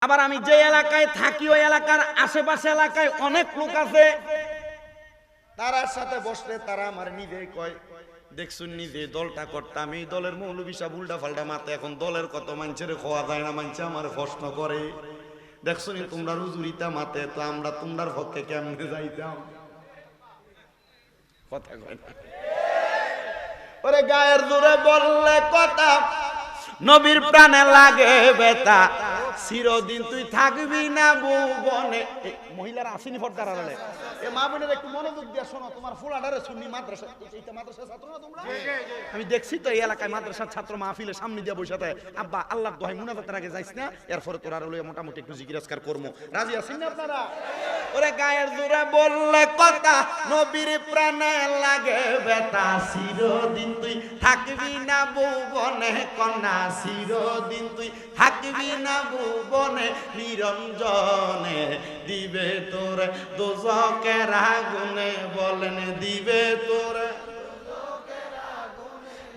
আবার আমি যে এলাকায় থাকি ওই এলাকার আশেপাশে এলাকায় অনেক লোক আছে, তারার সাথে বসলে তারা আমার নিজেই কয়, দেখছুন নিজে দলটা করতাম, এই দলের মৌলবী সাহেব উল্টা ফাল্টা মাতে, এখন দলের কত মানুষের খোয়া যায় না, মানুষ আমার প্রশ্ন করে, দেখছুনি তোমরা রুজুরিতা মাতে, তো আমরা তোমরার পক্ষে কেমনে যাইতাম? কথা কয় না। ওরে গায়ের জোরে বললে কথা, নবীর প্রাণে লাগে বেতা, চিরদিন তুই থাকবি না ভুবনে। মহিলারা আসেনি পর্দার আড়ালে, এ মা বোনের একটু মনোযোগ দিয়ে শোনো, তোমার ফুলাডারে সুন্নি মাদ্রাসা, এইটা মাদ্রাসার ছাত্র না তোমরা? আমি দেখছি তো এই এলাকায় মাদ্রাসার ছাত্র মাহফিলের সামনে দিয়ে বসে থাকে, আব্বা আল্লাহ দোহাই মুনাজাতের আগে যাইস না, এরপরে তোরা রইলে মোটামুটি একটু জিকির আজকার করবো, রাজি আছেন না আপনারা? ওরে গায়ের জোরে বললে কথা, নবীর প্রাণে লাগে বেতা, চিরদিন তুই থাকবি না ভুবনে কন্যা, চিরদিন তুই থাকবি না ভুবনে, নিরঞ্জনে দিবে তোরে দোজকের আগুনে, বলেন দিবে তোরে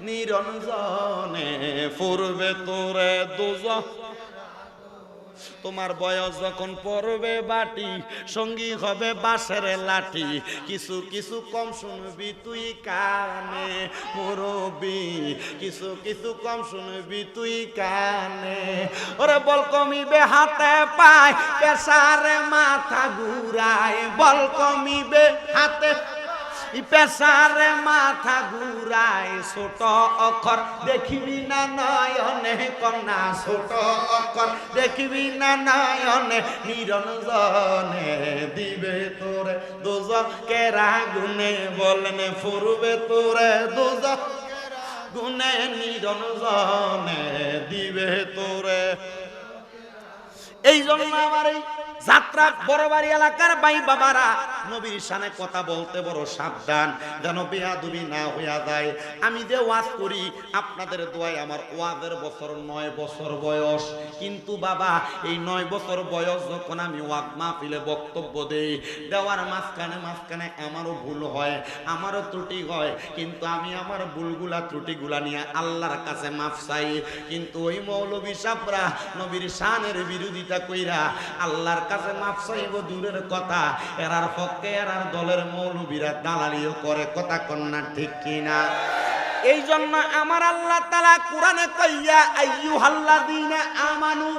নিরঞ্জনে, ফুরবে তোরে দোজক। তোমার বয়স যখন পড়বে বাটি, সঙ্গী হবে বাঁশের লাঠি, কিছু কিছু কম শুনবি তুই কানে মুরব্বি, কিছু কিছু কম শুনবি তুই কানে। ওরে বল কমিবে হাতে পায়, পেশারে মাথা ঘুরায়, বল কমিবে হাতে পেশারে মাথা ঘুরায়, ছোট অক্ষর দেখিবি না নয়নে কন্যা, ছোট অক্ষর দেখিবি না নয়নে, নিরঞ্জনে দিবে তোরে দোজকের আগুনে, বলেন ফুরবে তোরে দোজকের আগুনে, নিরঞ্জনে দিবে তোরে। এই জন্য আমার এই যাত্রা বড়বাড়ি এলাকার ভাই বাবারা, নবীর শানে কথা বলতে বড় সাবধান, যেন বেয়াদবি না হইয়া যায়। আমি যে ওয়াজ করি আপনাদের দোয়ায় আমার ওয়াজের বছর 9 বছর বয়স, কিন্তু বাবা এই 9 বছর বয়স যখন আমি ওয়াজ মাহফিলে বক্তব্য দেই, দেওয়ার মাঝখানে আমারও ভুল হয়, আমারও ত্রুটি হয়, কিন্তু আমি আমার ভুলগুলা ত্রুটিগুলা নিয়ে আল্লাহর কাছে মাফ চাই। কিন্তু ওই মৌলবী সাহেবরা নবীর শানের বিরোধিতা কইরা আল্লাহর কাছে মাফ চাইব দূরের কথা, এরার পক্ষে এরার দলের মৌলবীরা দালালিও করে, কথা কন্যা ঠিক কিনা? এই জন্য আমার আল্লাহ তাআলা কোরআনে কইয়া আইয়ুহাল্লাযীনা আমানু,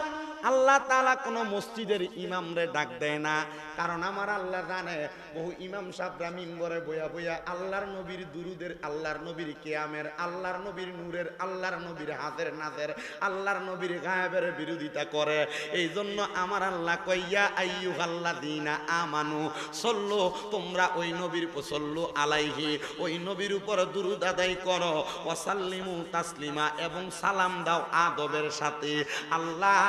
আল্লাহ তাআলা কোন মসজিদের ইমামরে ডাক দেয় না, কারণ আমার আল্লাহ জানে বহু ইমাম সাহেবরা মিম্বরে বইয়া বইয়া আল্লাহর নবীর দুরুদের, আল্লাহর নবীর কিয়ামের, আল্লাহর নবীর নূরের, আল্লাহর নবীর হাতের নাজের, আল্লাহর নবীর গায়েবের বিরোধিতা করে। এই জন্য আমার আল্লাহ কইয়া আইয়ুহাল্লাযীনা আমানু সল্লু, তোমরা ওই নবীর সল্লু আলাইহি, ওই নবীর উপর দুরুদ আদায় করো, ওয়াসাল্লিমু তাসলিমা, এবং সালাম দাও আদবের সাথে। আল্লাহ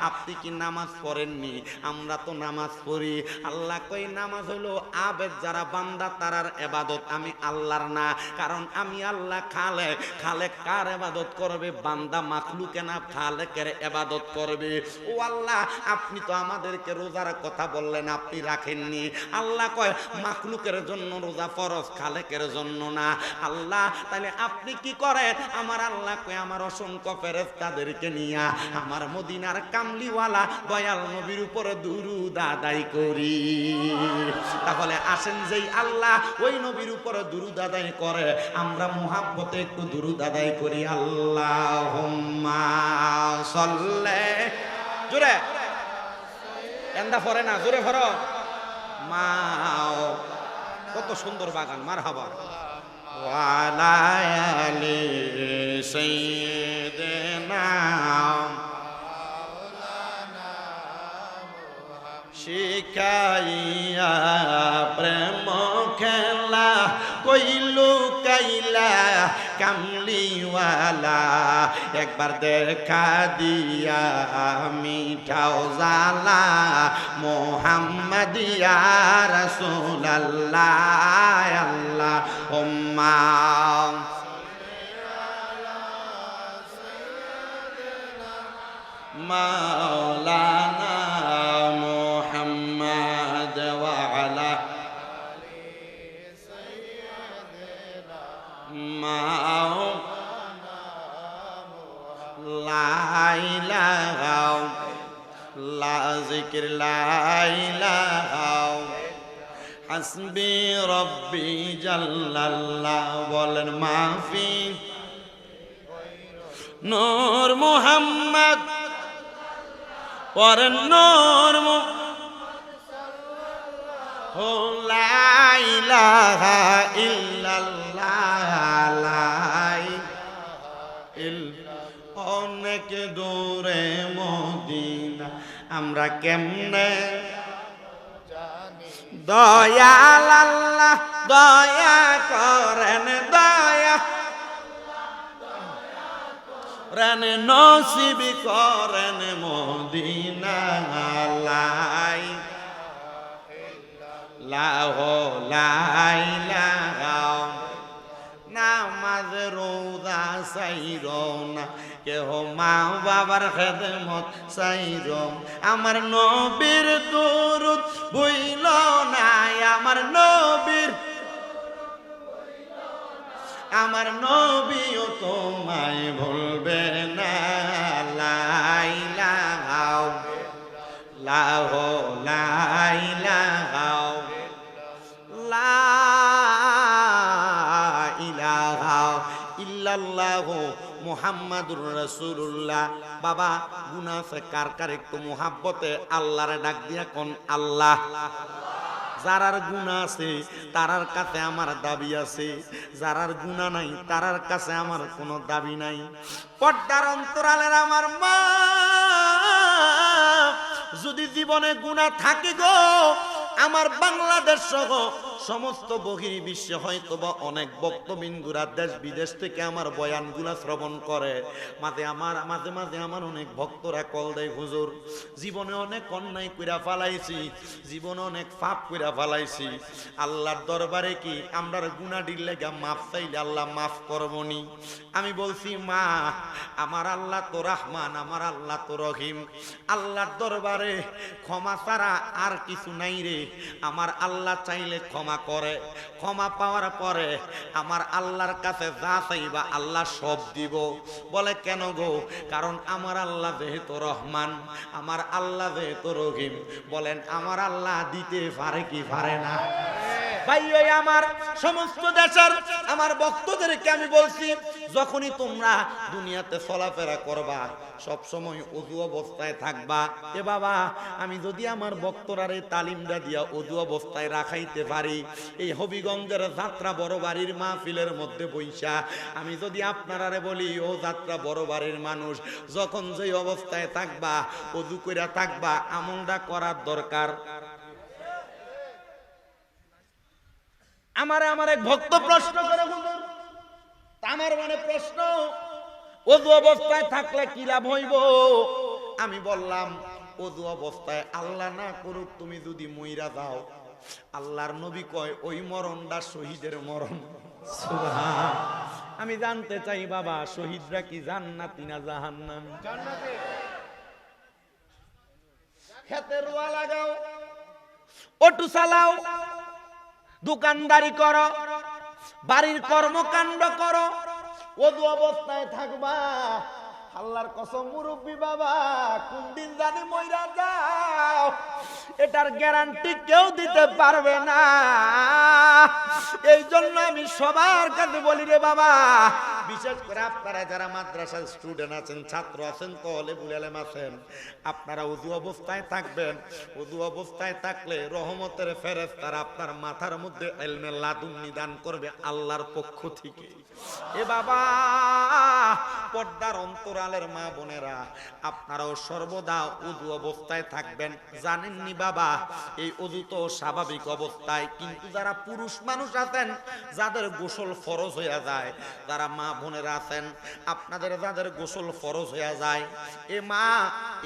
আপনি কি নামাজ পড়েননি? আমরা তো নামাজ পড়ি। আল্লাহ কই নামাজ হলো আবেদ, যারা বান্দা তারার ইবাদত, আমি আল্লাহর না, কারণ আমি আল্লাহ খালেক। খালেক কার ইবাদত করবে? বান্দা মাখলুকে না, খালেকের ইবাদত করবে। ও আল্লাহ আপনি তো আমাদেরকে রোজার কথা বললেন, আপনি রাখেননি। আল্লাহ কয় মাখলুকের জন্য রোজা ফরজ, খালেকের জন্য না। আল্লাহ তাহলে আপনি কি করেন? আমার আল্লাহ কয় আমার অসংখ্য ফেরেশতাদেরকে নিয়া আমার মদিনার কামলিওয়ালা দয়াল নবীর উপরে দুরুদ আদায় করি। তাহলে আসেন যেই আল্লাহ ওই নবীর উপরে দুরুদ আদায় করে, আমরা মুহাব্বতে একটু দুরুদ আদায় করি। আল্লাহুম্মা সাল্লি, জোরে এন্দা ফরে না, জোরে ফরো মাও, কত সুন্দর বাগান, মারহাবা। ওয়ালা আলি সাইয়্যিদিনা শিখাইয়া প্রেম খেলা কইলু কাইলা কামলিওয়ালা, একবার দেখা দিয়া মিঠাও জালা মুহাম্মাদিয়া রাসূলুল্লাহ। আল্লাহুম্মা মাওলানা মুহাম্মদ ওয়া আলা মাওলানা লা ইলাহা জিকির লা ইলাহা হাসবি রব্বি জাল্লাল্লাহ বলেন মাফি নূর মুহাম্মদ পরেন নূর লা ইলাহা ইল্লাল্লাহ অনেক দূরে মদিনা আমরা কেমনে দয়াল আল্লাহ দয়া করেন দয়া রান নসিব করেন মদিনা লাই লাহো লাইলা নামাজ রোজা সাইরো না কেহ মা বাবার খেদমত সাইরো আমার নবীর দুরূদ ভুইল না আমার নবীও তোমায় ভুলবে না লাইলাহা লাহো লাইলাহা লা ইলাহা ইল্লাল্লাহু মুহাম্মাদুর রাসূলুল্লাহ। বাবা গুনাহ আছে কার কার একটু মুহাব্বতে আল্লাহরে ডাক দিয়া কোন আল্লাহ। যারার গুনাহ আছে তারার কাছে আমার দাবি আছে, যারার গুনাহ নাই তারার কাছে আমার কোনো দাবি নাই। পর্দার অন্তরালের আমার মা যদি জীবনে গুনাহ থাকে গো, আমার বাংলাদেশ সহ সমস্ত বহির্বিশ্বে হয়তো বা অনেক বক্তবিন্দুরা দেশ বিদেশ থেকে আমার বয়ানগুলা শ্রবণ করে, মাঝে মাঝে আমার অনেক ভক্তরা কল দেয়, হুজুর জীবনে অনেক অন্যায় কইরা ফালাইছি, জীবনে অনেক পাপ কইরা ফালাইছি, আল্লাহর দরবারে কি আমরার গুনাহর লাগা মাফ চাইলে আল্লাহ মাফ করবনি? আমি বলছি মা, আমার আল্লাহ তো রহমান, আমার আল্লাহ তো রহিম, আল্লাহর দরবারে ক্ষমা ছাড়া আর কিছু নাই রে। আমার আল্লাহ চাইলে ক্ষমা করে, ক্ষমা পাওয়ার পরে আমার আল্লাহর কাছে যা চাইবা আল্লাহ সব দিব। বলে কেন গো? কারণ আমার আল্লাহ যেহেতু রহমান, আমার আল্লাহ যেহেতু রহিম। বলেন আমার আল্লাহ দিতে পারে কি পারে না? ভাই ওই আমার সমস্ত দেশের আমার ভক্তদেরকে আমি বলছি, যখনই তোমরা দুনিয়াতে চলাফেরা করবা সব সময় ওযু অবস্থায় থাকবা। এ বাবা, আমি যদি আমার ভক্তরারে তালিমটা দিয়া ওযু অবস্থায় রাখাইতে পারি, এই হবিগঞ্জের যাত্রা বড় বাড়ির মাহফিলের মধ্যে বইসা আমি যদি আপনারারে বলি, ও যাত্রা বড় বাড়ির মানুষ, যখন যেই অবস্থায় থাকবা ওযু কইরা থাকবা, আমলটা করার দরকার। আমার এক ভক্ত প্রশ্ন করে, হুজুর আমার মানে প্রশ্ন, ওযু অবস্থায় থাকলে কি লাভ হইব? আমি বললাম ওযু অবস্থায় আল্লাহ না করুক তুমি যদি মইরা যাও, আল্লাহর নবী কয় ওই মরণটা শহীদের মরণ। সুবহান। আমি জানতে চাই বাবা, শহীদরা কি জান্নাতি না জাহান্নাম? জান্নাতে। খেতে রোয়া লাগাও, অটো চালাও, দোকানদারি করো, বাড়ির কর্মকাণ্ড করো, ওযু অবস্থায় থাকবা। আল্লাহর কসম মুরব্বী বাবা, কোন দিন জানি মইরা যাও এটার গ্যারান্টি কেউ দিতে পারবে না। এই জন্য আমি সবার কাছে বলি রে বাবা, বিশেষ করে আপনারা যারা মাদ্রাসার স্টুডেন্ট আছেন, ছাত্র আছেন, তালেবুল ইলম আছেন, আপনারা ওযু অবস্থায় থাকবেন। ওযু অবস্থায় থাকলে রহমতের ফেরেশতারা আপনার মাথার মধ্যে ইলমে লাদুন্নি দান করবে আল্লাহর পক্ষ থেকে। এ বাবা, পর্দার অন্তরালের মা বোনেরা, আপনারাও সর্বদা ওযু অবস্থায় থাকবেন। জানেননি বাবা, এই ওযু তো স্বাভাবিক অবস্থায়, কিন্তু যারা পুরুষ মানুষ আছেন, যাদের গোসল ফরজ হয়ে যায়, যারা মা বোনেরা আছেন আপনাদের, যাদের গোসল ফরজ হয়ে যায়, এ মা,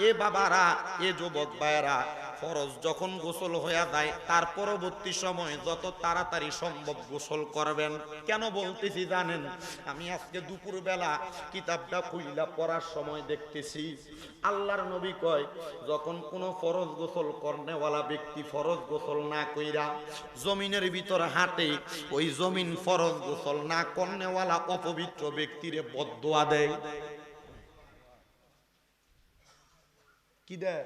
এ বাবারা, এ যুবক ভাইয়েরা, ফরজ যখন গোসল হয়ে যায় তার পরবর্তী সময় যত তাড়াতাড়ি সম্ভব গোসল করবেন। কেন বলতেছি জানেন? আমি আজকে দুপুর বেলা কিতাবটা খুইলা পড়ার সময় দেখতেছি আল্লাহর নবী কয়, যখন কোনো ফরজ গোসল করনেওয়ালা ব্যক্তি ফরজ গোসল না কইরা জমিনের ভিতর হাঁটে, ওই জমিন ফরজ গোসল না করনেওয়ালা অপবিত্র ব্যক্তিরে বদদোয়া দেয়। কি দেয়?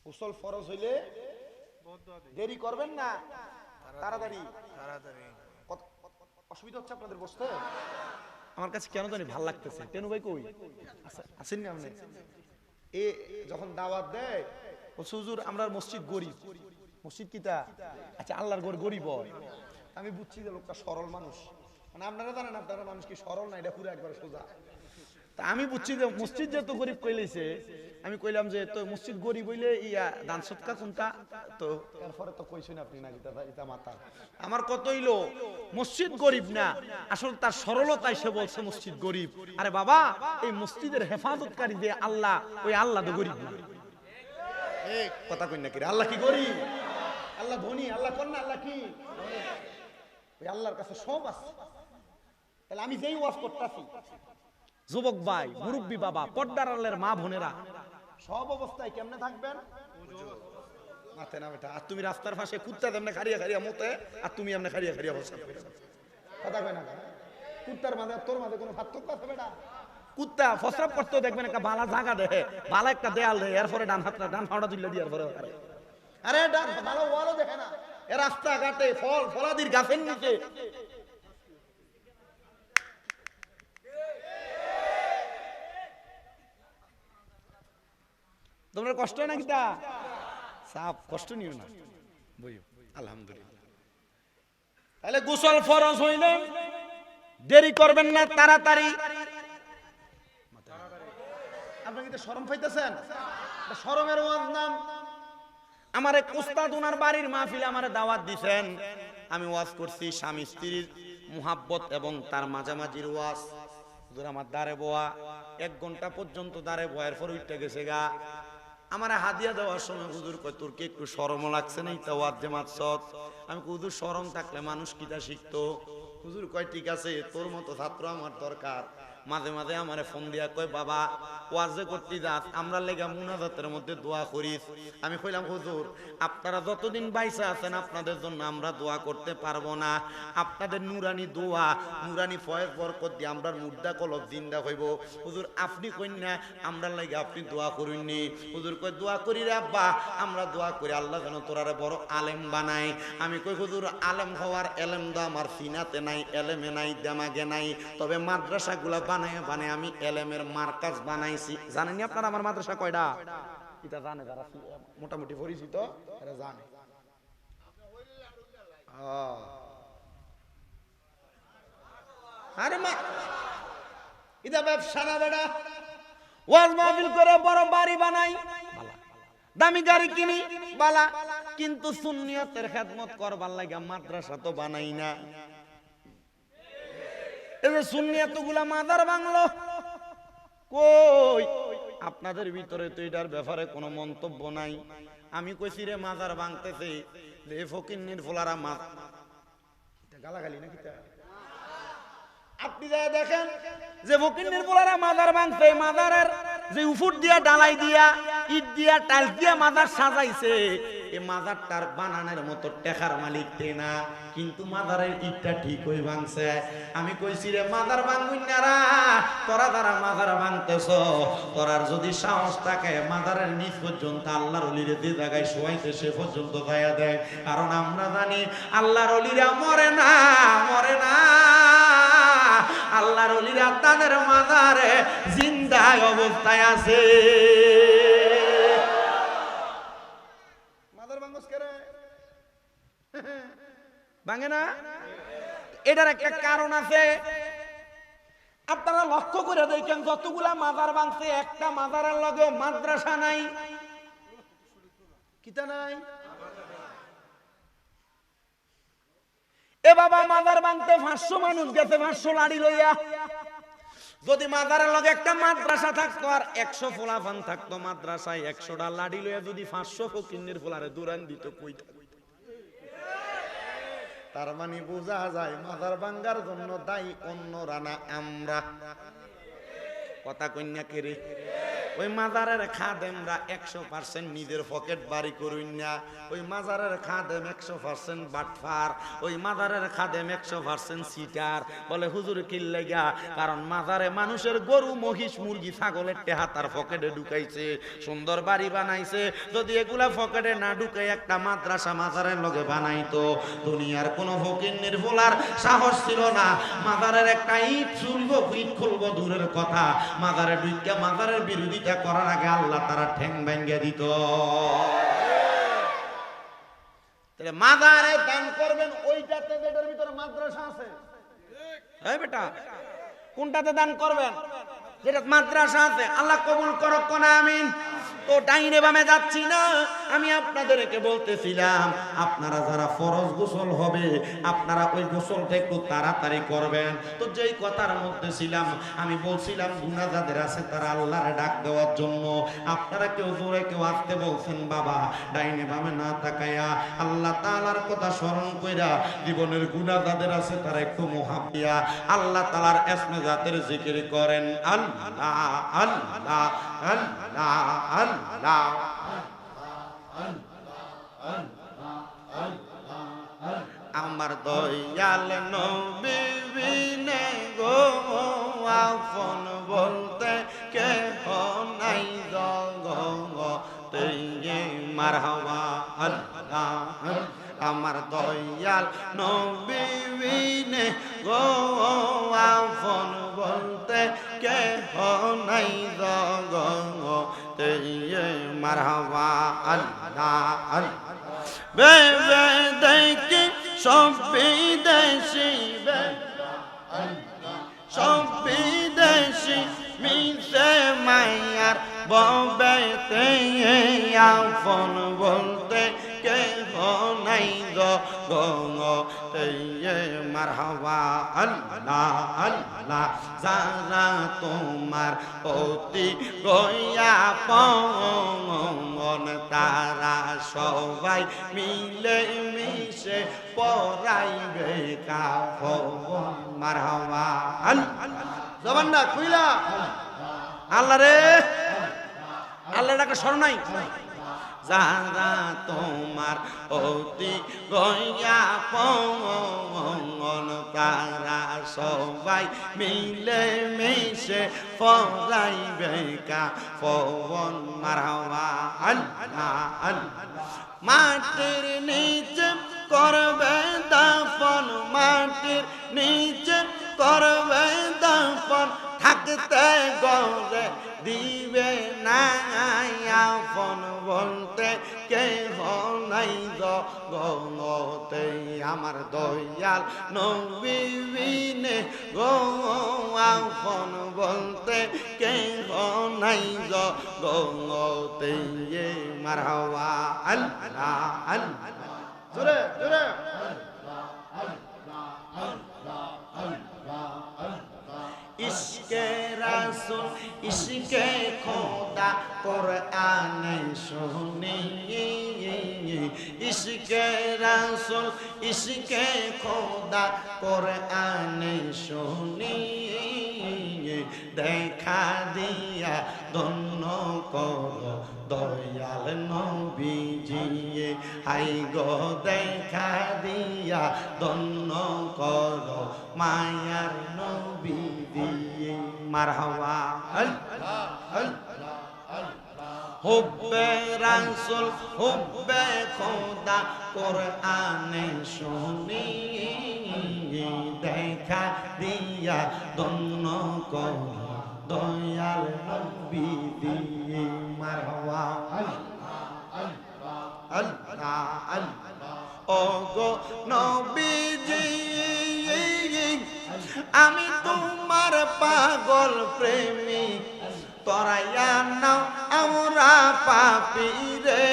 গোসল ফরজ হইলে দেরি করবেন না, তাড়াতাড়ি। অসুবিধা হচ্ছে আপনাদের বসতে? আমার কাছে কেন জানি ভাল লাগতেছে। টেনু ভাই কই আছেন না আপনি? এ যখন দাওয়াত দেয় বলছে হুজুর আমরা মসজিদ গরিব। মসজিদ কিতা? আচ্ছা আল্লাহর ঘর গরিব হয়। আমি বুঝছি যে লোকটা সরল মানুষ, মানে আপনারা জানেন আপনারা মানুষ কি সরল না, এটা পুরো একবার সোজা। তা আমি বুঝছি যে মসজিদ যেহেতু গরিব কইলেছে, আমি কইলাম যে তো মসজিদ গরিব হইলে ইয়া দান সৎকা কোনটা, তো এরপরে তো কইছেন আপনি না এটা মাথা। আমার কত হইলো মসজিদ গরিব না, আসলে তার সরলতায় সে বলছে মসজিদ গরিব। আরে বাবা এই মসজিদের হেফাজতকারী যে আল্লাহ, ওই আল্লাহ তো গরিব না। কথা কই না কি আল্লাহ কি গরিব? আল্লাহ ধনী। আল্লাহ কোন না, আল্লাহ কি? ওই আল্লাহর কাছে সব আছে। তাহলে আমি যেই ওয়াজ করতেছি, যুবক ভাই, মুরব্বী বাবা, পর্দার আলের মা বোনেরা, সব অবস্থায় কেমনে থাকবেন? মাথে না বেটা। আর তুমি রাস্তার পাশে কুত্তা তেমনে খাড়িয়া খাড়িয়া মতে, আর তুমি এমনি খাড়িয়া খাড়িয়া বসে। কথা কয় না, কুত্তার মাঝে তোর মাঝে কোনো পার্থক্য আছে বেটা? কুত্তা ফসরাপ করতেও দেখবেন একটা বালা জায়গা দেহে, বালা একটা দেয়াল দেয়, এরপরে ডান হাতটা ডান পাউডা তুলে দিয়ে এরপরে আরে ডান ভালো ওয়ালও দেখে না। এ রাস্তাঘাটে ফলাদির গাছের নিচে তোমরা কষ্ট হয় না কিতা? সাপ কষ্ট নিও না, বইও আলহামদুলিল্লাহ। তাহলে গোসল ফরজ হইলে দেরি করবেন না, তাড়াতাড়ি। আপনি কি শরম পাইতেছেন? শরমের ওয়াজ নাম। আমার এক উস্তাদ ওনার বাড়ির মাহফিলে আমারে দাওয়াত দিবেন, আমি ওয়াজ করছি স্বামী স্ত্রীর মুহাব্বত এবং তার মাঝামাঝির ওয়াজ। হুজুর আমার দাঁড়ে বোয়া 1 ঘন্টা পর্যন্ত দাঁড়ে বয়ার পর উঠতে গেছে গা। আমার হাদিয়া দেওয়ার সময় হুজুর কয় তোর কি একটু শরম লাগছে না এটা ওয়াজ যে মাতছত? আমি কই হুজুর শরম থাকলে মানুষ কিটা শিখতো। হুজুর কয় ঠিক আছে, তোর মতো ছাত্র আমার দরকার। মাঝে মাঝে আমারে ফোন দিয়া কয় বাবা ওয়াজে করতে যাস, আমরা লেগা মুনাজাতের মধ্যে দোয়া করিস। আমি কইলাম হুজুর আপনারা যতদিন বাইসা আছেন আপনাদের জন্য আমরা দোয়া করতে পারবো না। আপনাদের নুরানি দোয়া, নুরানি ফয়েজ বরকত দিয়ে আমরা মুর্দা কলব জিন্দা হইব। হুজুর আপনি কইন না আমরা লেগে আপনি দোয়া করুননি। হুজুর কই দোয়া করি রে আব্বা, আমরা দোয়া করি আল্লাহ যেন তোরারে বড় আলেম বানায়। আমি কই হুজুর আলেম হওয়ার এলেম দা আমার সিনাতে নাই, এলেমে নাই, দেমাগে নাই, তবে মাদ্রাসাগুলা বানায় বানায় আমি এলেমের মার্কাজ বানাইছি। জানেন আপনারা আমার মাদ্রাসা কয়টা? এটা জানে যারা মোটামুটি পরিচিত এরা জানে। আরে মা এটা ব্যবসা না বেটা। ওয়াজ মাহফিল করে বড় বাড়ি বানাই, দামি গাড়ি কিনি বালা, কিন্তু সুন্নিয়তের খেদমত করবার লাগা মাদ্রাসা তো বানাই না। এই যে সুন্নিয়তগুলা মাদার বাংলো কই? আপনাদের ভিতরে তো এটার ব্যাপারে কোনো মন্তব্য নাই। আমি কইছি রে মাজার ভাঙতেছে, রে ফকিন্নির ফোলারা মা গালাগালি নাকি? আপনি যা দেখেন যে ফকিন্নির ফোলারা মাজার ভাঙছে, মাজারের যে উপর দিয়া ডালাই দিয়া ইট দিয়া টাইলস দিয়া মাজার সাজাইছে, এই মাজারটার বানানোর মতো টেকার মালিক না, কিন্তু মাজারের ইটটা ঠিক হই ভাঙছে। আমি কইছি রে মাজার ভাঙবি না, তোরা যারা মাজার ভাঙতেছ তোরার যদি সাহস থাকে মাজারের নিচ পর্যন্ত আল্লাহর ওলিরে যে জায়গায় শোয়াইছে সে পর্যন্ত যাইয়া দেয়। কারণ আমরা জানি আল্লাহর ওলিরা মরে না, মরে না। আল্লাহর ওলিরা তাদের মাজারে জিন্দা অবস্থায় আছে। মাজার ভাঙস করে ভাঙে না, এটার একটা কারণ আছে। আপনারা লক্ষ্য করে দেখেন যতগুলা মাজার ভাঙছে একটা মাজারের লগে মাদ্রাসা নাই, কিতা নাই। এ বাবা মাজার ভাঙতে 500 মানুষ গেছে 500 লাড়ি লইয়া। যদি মাজারের লগে একটা মাদ্রাসা থাকতো আর 100 ফোলাফান থাকতো মাদ্রাসায়, 100টা লাড়ি লইয়া যদি 500 ফকিন্নির ফোলারে দূরান দিত কই থাকতো? তার মানে বোঝা যায় মাজার ভাঙ্গার জন্য দায়ী অন্যরা না আমরা। কথা কন্যা কে রে? ওই মাজারের খাদেমরা 100% নিজের পকেট বাড়ি করুন না, ওই মাজারের খাদেম 100% বাটফার, ওই মাজারের খাদেম 100% সিটার। বলে হুজুর কি লাগা? কারণ মাজারে মানুষের গরু মহিষ মুরগি ছাগলের টেহা তার পকেটে ঢুকাইছে, সুন্দর বাড়ি বানাইছে। যদি এগুলা পকেটে না ঢুকে একটা মাদ্রাসা মাজারের লগে বানাইতো, দুনিয়ার কোন ফকিন্নির ফোলার সাহস ছিল না মাজারের একটা ইট খুলবো দূরের কথা, মাজারে ঢুকে মাজারের বিরোধিতা করার আগে আল্লাহ তারা ঠ্যাং ভেঙে দিত। তাহলে মাজারে দান করবেন ওইটাতে যেটার ভিতরে মাদ্রাসা আছে। এই বেটা কোনটাতে দান করবেন? যেটা মাদ্রাসা আছে। আল্লাহ কবুল করুক কোন আমিন। তো ডাইনে বামে যাচ্ছি না, আমি আপনাদেরকে বলতেছিলাম আপনারা যারা ফরজ গোসল হবে আপনারা ওই গোসলটা একটু তাড়াতাড়ি করবেন। তো যেই কথার মধ্যে ছিলাম আমি বলছিলাম গুনাহ যাদের আছে তারা আল্লাহরে ডাক দেওয়ার জন্য। আপনারা কেউ জোরে কেউ আসতে বলছেন বাবা, ডাইনে বামে না তাকায়া আল্লাহ তাআলার কথা স্মরণ কইরা জীবনের গুনাহ যাদের আছে তারা একটু মুহাব্বিয়া আল্লাহ তাআলার ইসমে জাতের জিকির করেন। আল্লাহ আল্লাহ আল্লাহ আল্লাহ। আমার দয়াল নবী বিনে গো আপন বলতে কেহ নাই জগতে, মারহাবা আল্লাহ। আমার দয়াল নবী বিনে গো আপন বলতে কেহ নাই জগতে, মারহাবা আল্লাহ আল্লাহ। বেবে দেখি সব বিদেশি, সব বিদেশি মিশে মায়ার ববেতে আপন বলতে কেহ নাই জগতে, মারহাবা আল্লাহ আল্লাহ। যারা তোমার অতি গয়া পন তারা সবাই মিলে মিশে পরাইবে কাফন, মারহাবা আল্লাহ। জবান না কইলা আল্লাহ রে, আল্লাহ ডাকে স্মরণ নাই। যারা তোমার অতি গয়া পন তারা সবাই মিলে মিশে পরাইবে কাফন, মারহাবা আল্লাহ আল্লাহ। মাটির নিচে করবে দাফন, মাটির নিচে করবে দাফন, থাকতে গরে দিবে না আপন বলতে কেহ নাই জগতে। আমার দয়াল নবী বিনে গো আপন বলতে কেহ নাই জগতে, মারহাবা আল্লাহ আল্লাহ। জোরে জোরে ইশকে রাসূল ইশকে খোদা কোরআনে শুনি, ইশকে রাসূল ইশকে খোদা কোরআনে শুনি, দেখা দিয়া ধন্য করো দয়াল নবীজি, হাই গো দেখা দিয়া ধন্য করো মায়ার নবীজি, মারহাবা আল্লাহ আল্লাহ আল্লাহ। হুব্বে রাসূল হুব্বে খোদা কোরআনে শুনি, দেখা দিয়া ধন্য করো দয়াল নবীজি, মারহাবা আল্লাহ আল্লাহ আল্লাহ আল্লাহ। ও গো নবীজি আমি তোমার পাগল প্রেমিক, তরাইয়া নাও আমরা পাপী রে,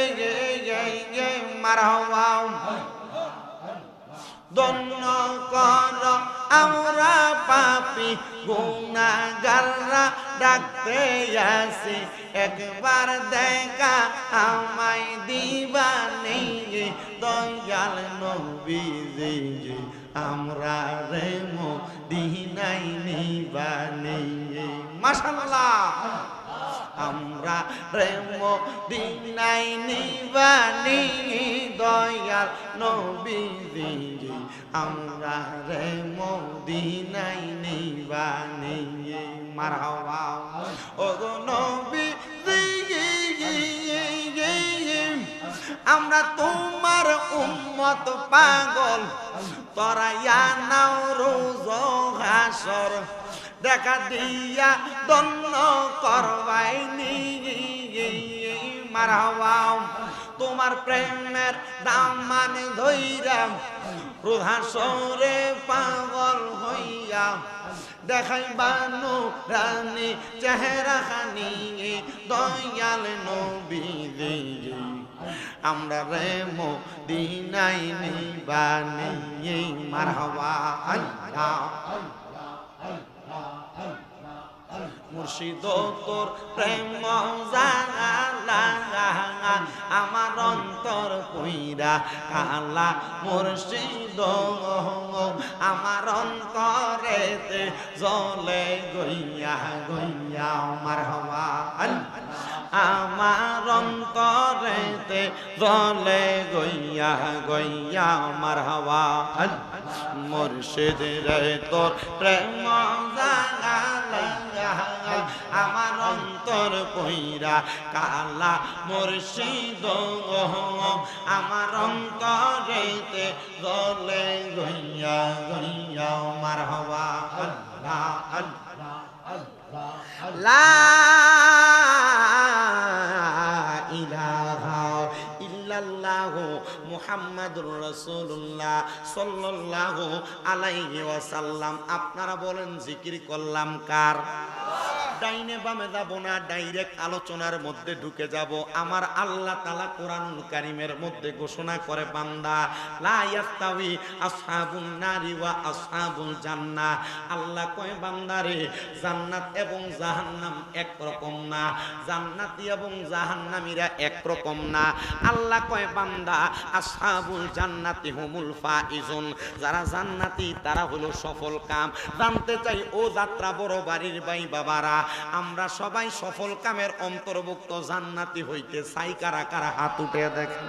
মারহাবা ধন্য কর আমরা পাপী গুনাহগাররা ডাকতে আসি, একবার দেখা আমায় দিবানি দয়াল নবীজি, আমরা রে মদিনায় নিবানি। মাশাআল্লাহ আমরা রে মদিনায় নিবানি দয়াল নবীজি আমরা রে মদিনায় নিবানি মারহাবা ও গো নবীজি আমরা তোমার উম্মত পাগল তরাইয়া নাও রোজ হাসর দেখা দিয়া দন্ন করবাইনি মারহাবা তোমার প্রেমের দামান ধইরা রোধাসরে পাগল হইয়া দেখাই বানু রানী চেহারা খানি দয়াল নবীজি আমরা রে মদিনায় নিবানি মারহাবা আল্লাহ মুর্শিদ তোর প্রেম জালা আমার অন্তর কইরা কালা মুর্শিদ আমার অন্তরেতে জলে গইয়া গইয়া মারহাবা আমার অন্তরেতে জলে গইয়া গইয়া মারহাবা মুর্শিদ রে তোর প্রেম জালা আমার অন্তর কইরা কালা মুর্শিদ আমার অন্তরেতে জলে গইয়া গইয়া মারহাবা আল্লাহ আল্লাহ আল্লাহ লা ইলাহা ইল্লাল্লাহু মুহাম্মাদুর রাসূলুল্লাহ সাল্লাল্লাহু আলাইহি ওয়াসাল্লাম আপনারা বলেন জিকির করলাম কার ডাইনে বামে যাব না ডাইরেক্ট আলোচনার মধ্যে ঢুকে যাব আমার আল্লাহ তাআলা কোরআনুল কারীমের মধ্যে ঘোষণা করে বান্দা লা ইয়াস্তাবি আসহাবুন নারি ওয়া আসহাবুল জান্নাহ আল্লাহ কয় বান্দারে জান্নাত এবং জাহান্নাম এক রকম না জান্নাতি এবং জাহান্নামীরা এক রকম না আল্লাহ কয় বান্দা আসহাবুল জান্নাতি হুমুল ফাইজুন যারা জান্নাতি তারা হলো সফল কাম জানতে চাই ও যাত্রা বড় বাড়ির ভাই বাবারা আমরা সবাই সফল কামের অন্তর্ভুক্ত জান্নাতি হইতে চাই কারা কারা হাত উঠে দেখেন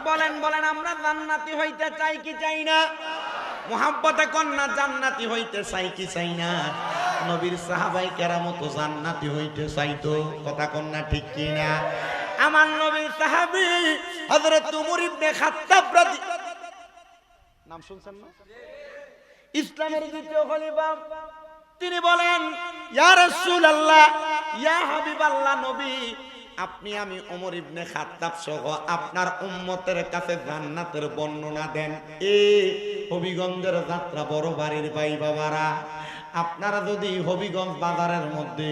বলেন বলেন আমরা জান্নাতি হইতে চাই কি চাই না মুহাব্বতে কন্যা জান্নাতি হইতে চাই কি চাই না নবীর সাহাবাই কেরামত জান্নাতি হইতে চাইতো কথা কন্যা ঠিক কি না আমার নবীর সাহাবী হযরত উমর ইবনে খাত্তাব নাম শুনছেন না ইসলামের দ্বিতীয় খলিফা তিনি বলেন ইয়া রাসূলুল্লাহ ইয়া হাবিবাল্লাহ নবী আপনি আমি ওমর ইবনে খাত্তাব সহ আপনার উম্মতের কাছে জান্নাতের বর্ণনা দেন হবিগঞ্জের যাত্রা বড় বাড়ির ভাই বাবারা আপনারা যদি হবিগঞ্জ বাজারের মধ্যে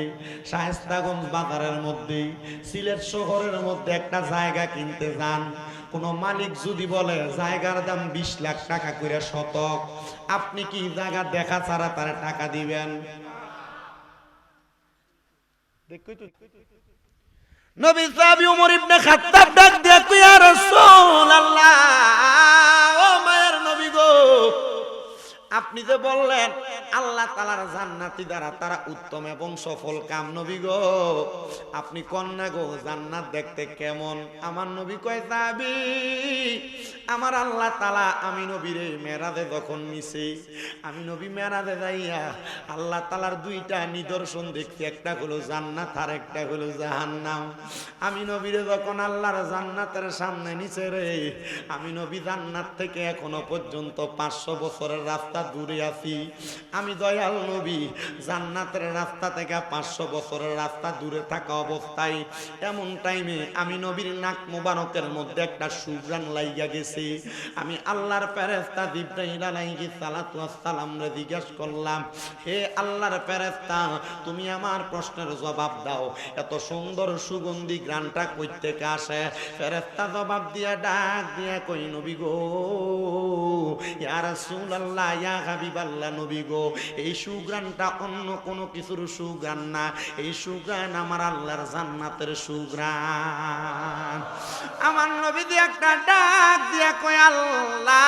শায়েস্তাগঞ্জ বাজারের মধ্যে সিলেট শহরের মধ্যে একটা জায়গা কিনতে যান কোন মালিক যদি বলে জায়গার দাম 20 লাখ টাকা করে শতক আপনি কি জায়গা দেখা ছাড়া তার টাকা দিবেন দেখই তো নবী সাহাবী ওমর ইবনে খাত্তাব ডাক দিয়া কয় ইয়া রাসূলুল্লাহ ও মায়ের নবী গো আপনি যে বললেন আল্লাহ তাআলার জান্নাতি দ্বারা তারা উত্তম এবং সফল কাম নবী গো আপনি কন্যা গো জান্নাত দেখতে কেমন আমার নবী কয় সাহাবী আমার আল্লাহ তাআলা আমি নবীরে মেরাজে যখন নিছে আমি নবী মেরাজে যাইয়া আল্লাহ তাআলার দুইটা নিদর্শন দেখছি একটা হলো জান্নাত আর একটা হলো জাহান্নাম আমি নবীরে যখন আল্লাহর জান্নাতের সামনে নিছে রে আমি নবী জান্নাত থেকে এখনো পর্যন্ত 500 বছরের রাস্তা দূরে আছি আমি দয়াল নবী জান্নাতের রাস্তা থেকে 500 বছরের রাস্তা দূরে থাকা অবস্থায় এমন টাইমে আমি নবীর নাক মোবারকের মধ্যে একটা সুঘ্রাণ লাইগা গেছে আমি আল্লাহর ফেরেশতা জিবরাইল আলাইহিস সালাতু ওয়াস সালাম রে জিজ্ঞাসা করলাম হে আল্লাহর ফেরেশতা তুমি আমার প্রশ্নের জবাব দাও এত সুন্দর সুগন্ধি ঘ্রাণটা কই থেকে আসে ফেরেশতা জবাব দিয়া ডাক দিয়া কই নবী গো ইয়া রাসূলুল্লাহ ইয়া হাবিবাল্লাহ নবী গো এই সুঘ্রাণটা অন্য কোনো কিছুর সুঘ্রাণ না, এই সুঘ্রাণ আমার আল্লাহর জান্নাতের সুঘ্রাণ। আমার নবী দিয়ে একটা ডাক দিয়া কয়, আল্লাহ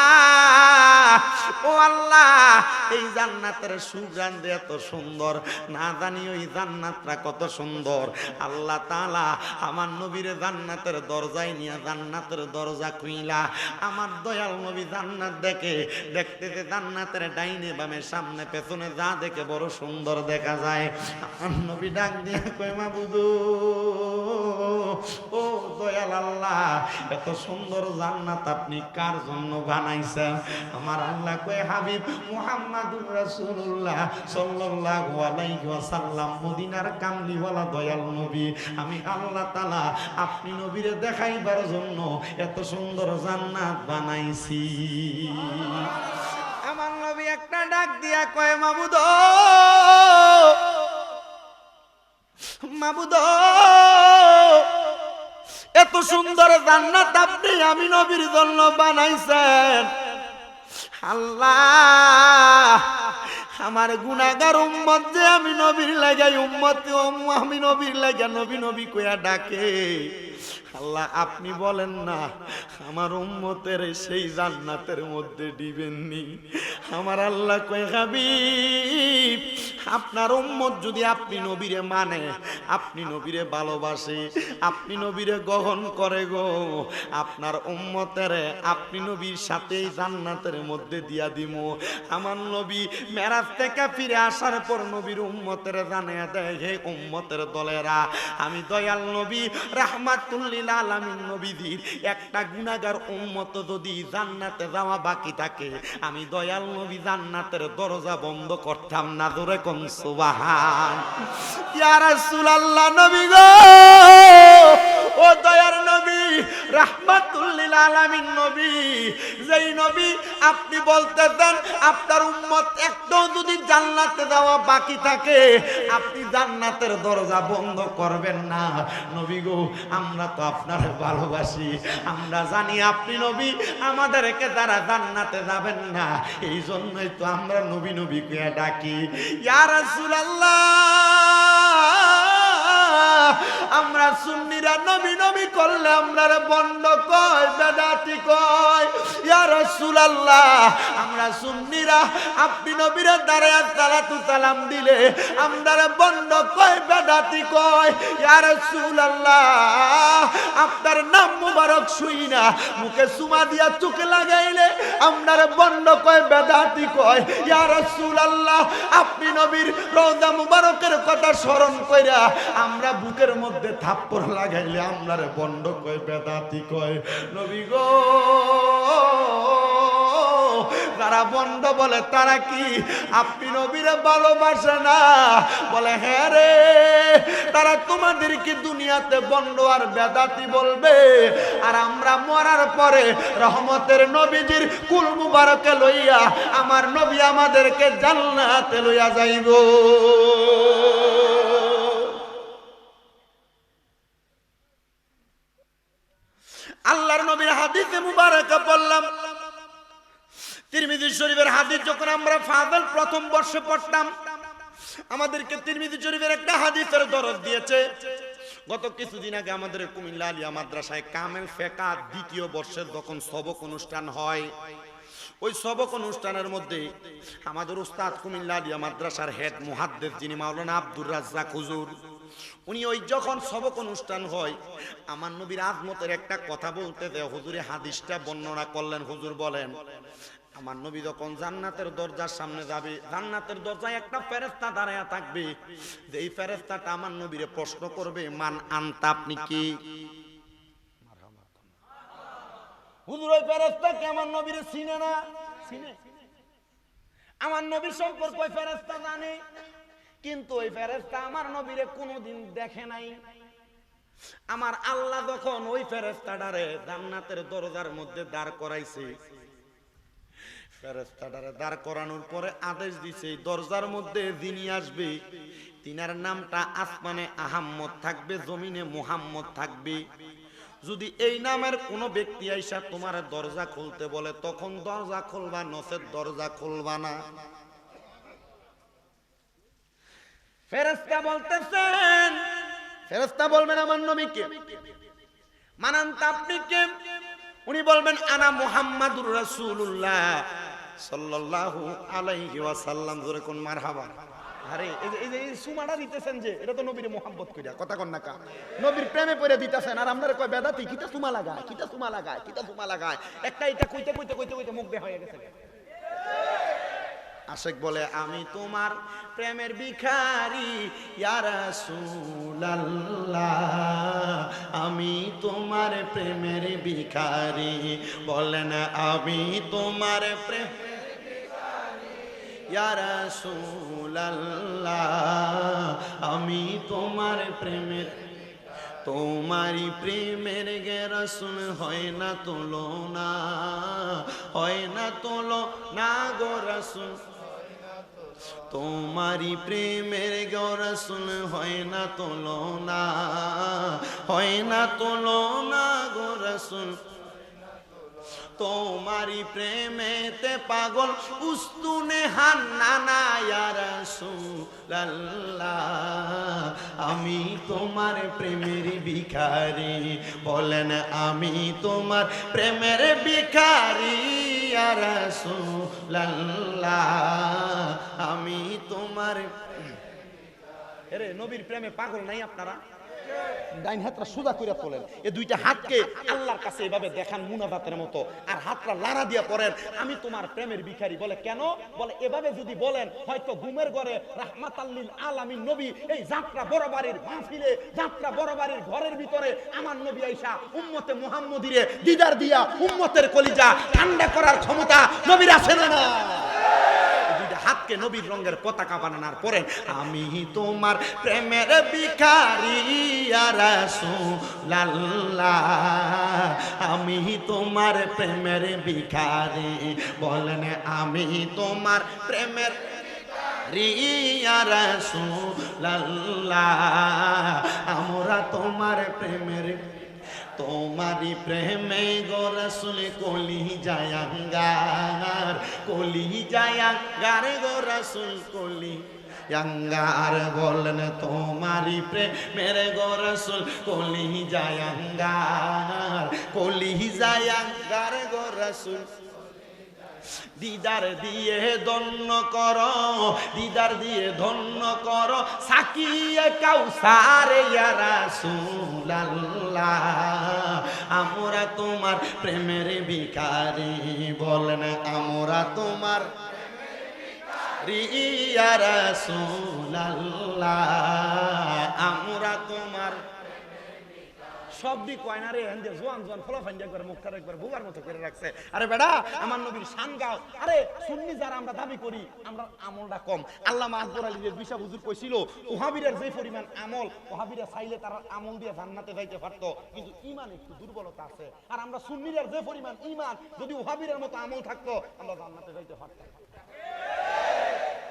ও আল্লাহ, এই জান্নাতের সুঘ্রাণ দিয়ে এত সুন্দর, না জানি ওই জান্নাতটা কত সুন্দর। আল্লাহ তাআলা আমার নবীর জান্নাতের দরজায় নিয়ে জান্নাতের দরজা খুইলা আমার দয়াল নবী জান্নাত দেখে, দেখতে জান্নাতের ডাইনে বামে সামনে পেছনে যা দেখে বড় সুন্দর দেখা যায়। আমার নবী ডাক দিয়ে কয়, মাবুদ ও দয়াল আল্লাহ, এত সুন্দর জান্নাত আপনি কার জন্য বানাইছেন? আমার আল্লাহ কয়, হাবিব মুহাম্মাদুর রাসূলুল্লাহ সাল্লাল্লাহু আলাইহি ওয়াসাল্লাম, মদিনার কামলিওয়ালা দয়াল নবী, আমি আল্লাহ তাআলা আপনি নবীরে দেখাইবার জন্য এত সুন্দর জান্নাত বানাইছি। আমার নবী একটা ডাক দিয়া কয়, মাবুদ মাবুদ, এত সুন্দর জান্নাত আপনি আমি নবীর জন্য বানাইছেন। আল্লাহ, আমার গুনাহগার উম্মত যে আমি নবীর লাগাই উম্মত, আমি নবীর লাগা নবী নবী কইয়া ডাকে। আল্লাহ আপনি বলেন না আমার উম্মতের সেই জান্নাতের মধ্যে দিবেননি? আমার আল্লাহ কয়, হাবিব আপনার উম্মত যদি আপনি নবীরে মানে, আপনি নবীরে ভালোবাসে, আপনি নবীরে গ্রহণ করে গো, আপনার উম্মতের আপনি নবীর সাথেই জান্নাতের মধ্যে দিয়া দিব। আমার নবী মেরাজ থেকে ফিরে আসার পর নবীর উম্মতের জানিয়ে দেয়, হে উম্মতের দলেরা, আমি দয়াল নবী রাহমাতুল লিল আলামিন নবীজির একটা গুনাহগার উম্মত যদি জান্নাতে যাওয়া বাকি থাকে, আমি দয়াল নবী জান্নাতের দরজা বন্ধ করতাম না। জোরে কোন সুবহান। ইয়া রাসূলুল্লাহ, নবী গো, ও দয়ার নবী রাহমাতুল লিল আলামিন নবী, যেই নবী আপনি বলতেছেন আপনার উম্মত একটাও যদি জান্নাতে যাওয়া বাকি থাকে আপনি জান্নাতের দরজা বন্ধ করবেন না। নবী গো, আমরা তো আপনার ভালোবাসি, আমরা জানি আপনি নবী আমাদেরকে দ্বারা জান্নাতে যাবেন না, এই জন্যই তো আমরা নবী নবী কইয়া ডাকি। ইয়া রাসূলুল্লাহ, আমরা সুন্নিরা নবী নবী করলে আমরারে বন্ড কয়, বেদাতি কয়। ইয়া রাসূলুল্লাহ, আমরা সুন্নিরা আপনি নবীরে দাঁড়ায়া সালাতু সালাম দিলে আমরারে বন্ড কয়, বেদাতি কয়। ইয়া রাসূলুল্লাহ, আপনার নাম মুবারক শুই না মুখে সুমা দিয়া চোখে লাগাইলে আমরারে বন্ড কয়, বেদাতি কয়। ইয়া রাসূলুল্লাহ, আপনি নবীর রওজা মুবারকের কথা স্মরণ কইরা আমরা বুকের মধ্যে থাপ্পড় লাগাইলে আমরারে বন্ড কয়, বেদাতি কয়। নবী গো, যারা বন্ড বলে তারা কি আপনি নবীরে ভালোবাসে না? বলে হ্যাঁ রে, তারা তোমাদেরকে দুনিয়াতে বন্ড আর বেদাতি বলবে, আর আমরা মরার পরে রহমতের নবীজির কুল মুবারকে লইয়া আমার নবী আমাদেরকে জান্নাতে লইয়া যাইব। আল্লাহর নবীর হাদিসে মুবারকা বললাম, তিরমিজি শরীফের হাদিস যখন আমরা ফাযল প্রথম বর্ষে পড়তাম, আমাদেরকে তিরমিজি শরীফের একটা হাদিসের দরজ দিয়েছে। গত কিছুদিন আগে আমাদের কুমিল্লা আলিয়া মাদ্রাসায় কামেল ফেকা দ্বিতীয় বর্ষের যখন সবক অনুষ্ঠান হয়, ওই সবক অনুষ্ঠানের মধ্যে আমাদের উস্তাদ কুমিল্লা আলিয়া মাদ্রাসার হেড মুহাদ্দিস যিনি মাওলানা আব্দুর রাজ্জাক হুজুর, উনি ওই যখন সবক অনুষ্ঠান হয় আমার নবীর আজমতের একটা কথা বলতে দেয়, হুজুরে হাদিসটা বর্ণনা করলেন। হুজুর বলেন, আমার নবী যখন জান্নাতের দরজার সামনে যাবে, জান্নাতের দরজায় একটা ফেরেশতা দাঁড়ায়া থাকবে, যে এই ফেরেশতাটা আমার নবীরে প্রশ্ন করবে, মান আনতা, আপনি কি? হুজুর ওই ফেরেশতা কি আমার নবীরে চিনে না? চিনে। আমার নবী সম্পর্কে ওই ফেরেশতা জানে, কিন্তু ওই ফেরেশতা আমার নবীরে কোনোদিন দেখে নাই। আমার আল্লাহ যখন ওই ফেরেশতাটারে জান্নাতের দরজার মধ্যে দাঁড় করাইছে, ফেরেশতাটারে দাঁড় করানোর পরে আদেশ দিছে, দরজার মধ্যে যিনি আসবে তিনার নামটা আসমানে আহাম্মদ থাকবে, জমিনে মুহাম্মদ থাকবে। যদি এই নামের কোনো ব্যক্তি আইসা তোমার দরজা খুলতে বলে তখন দরজা খুলবা, নচেত দরজা খুলবা না। ফেরেশতা বলতেছেন, ফেরেশতা বলবেন আমার নবীকে, মানান আপনি কে? উনি বলবেন আনা মুহাম্মাদুর রাসূলুল্লাহ সাল্লাল্লাহু আলাইহি ওয়াসাল্লাম। জোরে কোন মারহাবা। আরে এই যে সুমাটা দিতেছেন যে, এটা তো নবীর মোহাম্মত কইরা, কথা কন না কা, নবীর প্রেমে পড়ে দিতেছেন। আর আপনারা কয় বেদাতি, কিটা সুমা লাগায়, কিটা সুমা লাগায়, কিটা সুমা লাগায়। একটা এটা কইতে কইতে কইতে কইতে মুখ বের হয়ে গেছে। আশেক বলে আমি তোমার প্রেমের ভিখারি ইয়া রাসূলুল্লাহ, আমি তোমার প্রেমের ভিখারি। বলেন আমি তোমার প্রেমের ভিখারি ইয়া রাসূলুল্লাহ, আমি তোমার প্রেমের। তোমারি প্রেমের গে রাসূল হয় না তুলনা, হয় না তুলনা গো রাসূল। তোমারি প্রেমের গো রাসূল হয় না তুলনা, হয় না তুলনা গো রাসূল। তোমারি প্রেমেতে পাগল উস্তুনে হান্নানা ইয়া রাসূলুল্লাহ, আমি তোমার প্রেমের ভিখারি। বলেন আমি তোমার প্রেমের ভিখারি ইয়া রাসূলুল্লাহ, আমি তোমার। আরে নবীর প্রেমে পাগল নাই আপনারা? ডাইন হাতটা সোজা কইরা তোলেন, এই দুইটা হাতকে আল্লাহর কাছে এভাবে দেখান মুনাজাতের মতো, আর হাতটা লাড়া দিয়া পড়েন আমি তোমার প্রেমের ভিখারি। বলে কেন? বলে এভাবে যদি বলেন হয়তো ঘুমের ঘরে রাহমাতাল লিল আলামিন নবী এই যাত্রা বড়বাড়ির মাহফিলে, যাত্রা বড়বাড়ির ঘরের ভিতরে আমার নবী আয়েশা উম্মতে মুহাম্মদীরে দিদার দিয়া উম্মতের কলিজা ঠান্ডা করার ক্ষমতা নবীর আছে না? হাতকে নবীর রঙের পতাকা বানানোর পরে আমি তোমার প্রেমের ভিখারি ইয়া রাসূলুল্লাহ, আমি তোমার প্রেমের ভিখারি। বলেন আমি তোমার প্রেমের ভিখারি ইয়া রাসূলুল্লাহ, আমরা তোমার প্রেমের। তোমারি প্রেমে গো রাসূল কলি জায়াঙ্গার, কলি জায়াঙ্গার গো রাসূল কলি জায়াঙ্গার। বলেন তোমারি প্রেমের গো রাসূল কলি জায়াঙ্গার, কলি জায়াঙ্গার গো রাসূল। দিদার দিয়ে ধন্য করো, দিদার দিয়ে ধন্য করো সাকিয়ে কাউসার ইয়া রাসূলুল্লাহ, আমরা তোমার প্রেমের ভিখারি। বলেন আমরা তোমার ইয়া রাসূলুল্লাহ, আমরা তোমার। সব দিক কয় না রে, এন্ডে জোয়ান জোয়ান ফলাফাইন একবার মুখটার একবার বুবার মতো করে রাখছে। আরে বেটা আমার নবীর শান গাও। আরে সুন্নি যারা আমরা দাবি করি আমরা আমলটা কম। আল্লামা আকবর আলীর বিশা হুজুর কইছিল ওহাবীদের যে পরিমাণ আমল, ওহাবীরা চাইলে তারা আমল দিয়ে জান্নাতে যাইতে পারতো, কিন্তু ঈমান একটু দুর্বলতা আছে। আর আমরা সুন্নিদের যে পরিমাণ ঈমান, যদি ওহাবীদের মতো আমল থাকতো আমরা জান্নাতে যাইতে পারতাম।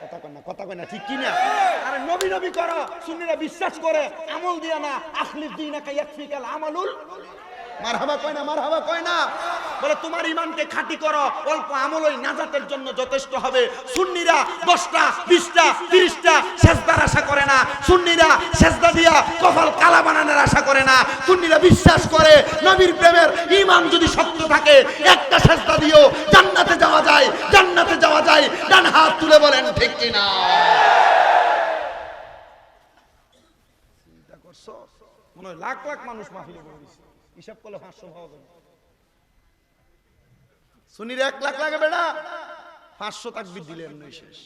কথা কয় না, কথা কয় না, ঠিক কি না? আরে নবী নবী করো, সুন্নিরা বিশ্বাস করে আমল দিয়া না। আখলিস দীনাকা ইয়াকফিকাল আমালুল। মারহাবা কয় না, মারহাবা কয় না। বলে তোমার ঈমানকে খাঁটি করো, অল্প আমলই নাজাতের জন্য যথেষ্ট হবে। সুন্নিরা 10টা 20টা 30টা সেজদার আশা করে না। সুন্নিরা সেজদা দিয়া কপাল কালা বানানোর আশা করে না। সুন্নিরা বিশ্বাস করে নবীর প্রেমের ঈমান যদি শক্ত থাকে একটা সেজদা দিও জান্নাতে যাওয়া যায়, জান্নাতে যাওয়া যায়। ডান হাত তুলে বলেন ঠিক কি না? চিন্তা করছো? মনে হয় লাখ লাখ মানুষ মাহফিলে বসেছে, হিসাব করলে 500 পাওয়া যাবে। সুন্নির 1 লাখ লাগে বেটা, 500 তাকবীর দিলে এমনি শেষ।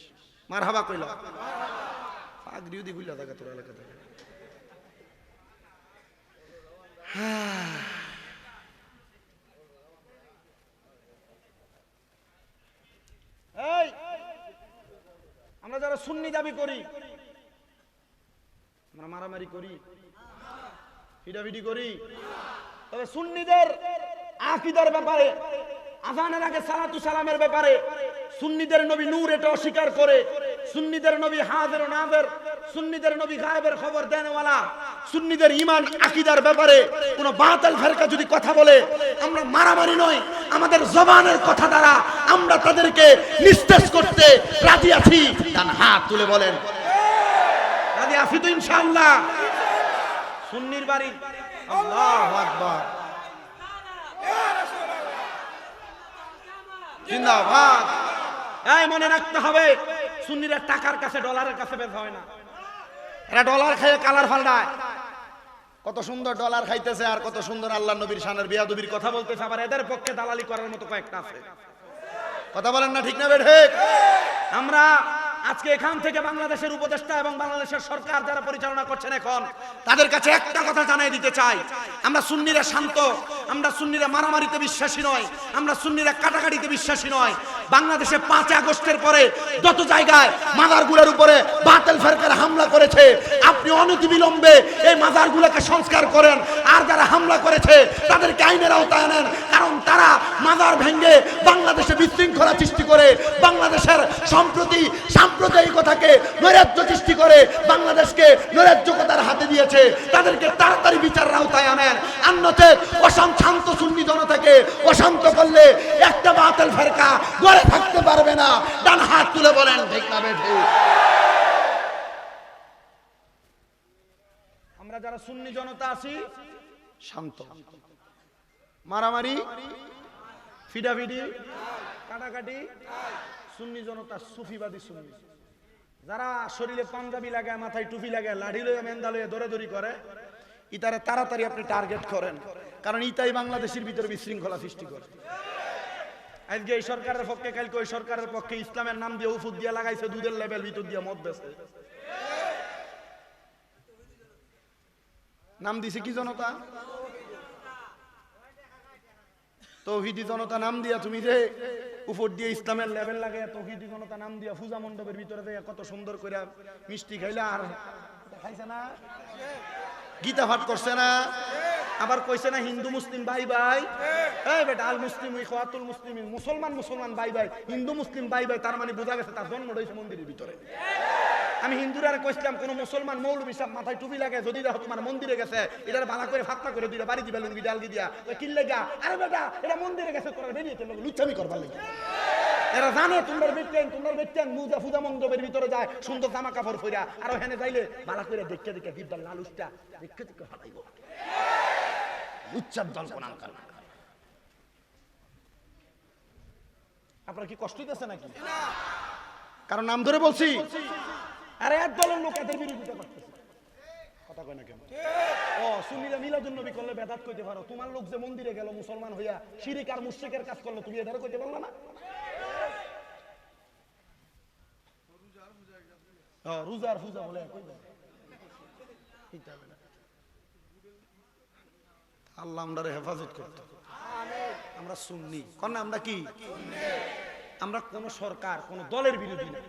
মারহাবা কইলা পাগড়িও দি গুলা জায়গা তোর এলাকা থেকে। এই আমরা যারা সুন্নি দাবি করি আমরা মারামারি করি, ফিডাফিডি করি, তবে সুন্নিদের আকীদার ব্যাপারে, আযানের আগে সালাতু সালামের ব্যাপারে সুন্নিদের নবী নূর এটা অস্বীকার করে। সুন্নিদের নবী হাজির ও নাজির, সুন্নিদের নবী গায়েবের খবর দেনওয়ালা। সুন্নিদের ঈমান আকীদার ব্যাপারে কোন বাতিল ফেরকা যদি কথা বলে আমরা মারামারি নয়, আমাদের জবানের কথা দ্বারা আমরা তাদেরকে নিস্তেজ করতে রাজি আছি। ডান হাত তুলে বলেন রাজি আছি তো ইনশাআল্লাহ। সুন্নির বাড়ি, আল্লাহু আকবার, জিন্দাবাদ। এই মনে রাখতে হবে, সুন্নিরা টাকার কাছে ডলারের কাছে বেচা হয় না। এরা ডলার খেয়ে কালার ফাল্টায়। কত সুন্দর ডলার খাইতেছে আর কত সুন্দর আল্লাহর নবীর শানের বিয়াদবির কথা বলতেছে, আবার এদের পক্ষে দালালি করার মতো কয়েকটা আছে। কথা বলেন না ঠিক না বেঠে? আমরা আজকে এখান থেকে বাংলাদেশের উপদেষ্টা এবং বাংলাদেশের সরকার যারা পরিচালনা করছেন এখন, তাদের কাছে একটা কথা জানিয়ে দিতে চাই, আমরা সুন্নিরা শান্ত, আমরা সুন্নিরা মারামারিতে বিশ্বাসী নয়, আমরা সুন্নিরা কাটাকাটিতে বিশ্বাসী নয়। বাংলাদেশে 5 আগস্টের পরে যত জায়গায় মাজারগুলোর উপরে বাতিল ফেরকার হামলা করেছে, আপনি অনতিবিলম্বে এই মাজারগুলোকে সংস্কার করেন, আর যারা হামলা করেছে তাদেরকে আইনের আওতায় আনেন, কারণ তারা মাজার ভেঙে বাংলাদেশে বিশৃঙ্খলা সৃষ্টি করে, বাংলাদেশের সম্প্রতি সাম্প্রদায়িকতাকে নৈরাজ্য সৃষ্টি করে, বাংলাদেশকে নৈরাজ্যকতার হাতে দিয়েছে, তাদেরকে তাড়াতাড়ি বিচারের আওতায় আনেন। অন্যথায় শান্ত সুন্নি জনতাকে অশান্ত করলে একটা বাতিল ফেরকা গড়ে থাকতে পারবে না। ডান হাত তুলে বলেন ঠিক না বেঠে? আমরা যারা সুন্নি জনতা আছি শান্ত, মারামারি ফিডাফিডি কাটাকাটি, সুন্নি জনতা সুফিবাদী সুন্নি, যারা শরীরে পাঞ্জাবি লাগায়, মাথায় টুপি লাগায়, লাঠি লয়ে মেন্দা লয়ে দৌড়াদৌড়ি করে, ইতারে তাড়াতাড়ি আপনি টার্গেট করেন, কারণ ইতাই বাংলাদেশের ভিতরে বিশৃঙ্খলা সৃষ্টি করে। আজকে এই সরকারের পক্ষে, কালকে ওই সরকারের পক্ষে, ইসলামের নাম দিয়ে উফুদ দিয়ে লাগাইছে, দুধের লেভেল ভিতর দিয়ে মদ বেছে। নাম দিছে কি জনতা? তৌহিদি জনতা নাম দিয়া তুমি যে উপর দিয়ে ইসলামের লেভেল লাগে, তৌহিদি জনতা নাম দিয়া পূজা মণ্ডপের ভিতরে দিয়ে কত সুন্দর করে মিষ্টি খাইলে, আর খাইছে না, গীতা পাঠ করছে না, আবার কইছে না হিন্দু মুসলিম ভাই ভাই। এই বেটা, আল মুসলিম ইখওয়াতুল মুসলিমিন, মুসলমান মুসলমান ভাই ভাই, হিন্দু মুসলিম ভাই ভাই, তার মানে বোঝা গেছে তার জন্ম হয়েছে মন্দিরের ভিতরে। আমি হিন্দুরা কইছিলাম, কোন মুসলমান মৌলবী সাহেব মাথায় টুপি লাগে যদি দেখো তোমার মন্দিরে গেছে, এটা ভাড়া করে ফাতনা করে দুইটা বাড়ি দিবে লুঙ্গি ডালগি দিয়া, কি লেগা? আরে বেটা, এটা মন্দিরে গেছে, তোরা বেরিয়ে চলে লুচ্ছামি করবার লাগে। এরা জানে তোমরা বেটেন মুজা ফুজা মণ্ডপের ভিতরে যায় সুন্দর জামা কাপড় পরা, আর ওখানে যাইলে ভাড়া করে দেখতে দেখে গিদ্দার লালুসটা দেখতে দেখে হারাইব। লুচ্চার দল কোন কারণ? আপনার কি কষ্ট দিতেছে নাকি? কারণ নাম ধরে বলছি। আরে এক দলের লোক এদের বিরোধিতা করতেছে, কথা কয় না কেন? ও সুন্নিরা মিলাদুন নবী করলে বেদাত কইতে পারো, তোমার লোক যে মন্দিরে গেল মুসলমান হইয়া শিরিক আর মুশরিকের কাজ করলো, তুমি এটারও কইতে পারলো না? রোজার পূজা বলে আল্লাহ আমরা হেফাজত করতে। আমরা সুন্নি, কারণ আমরা কি, আমরা কোন সরকার কোন দলের বিরোধী না,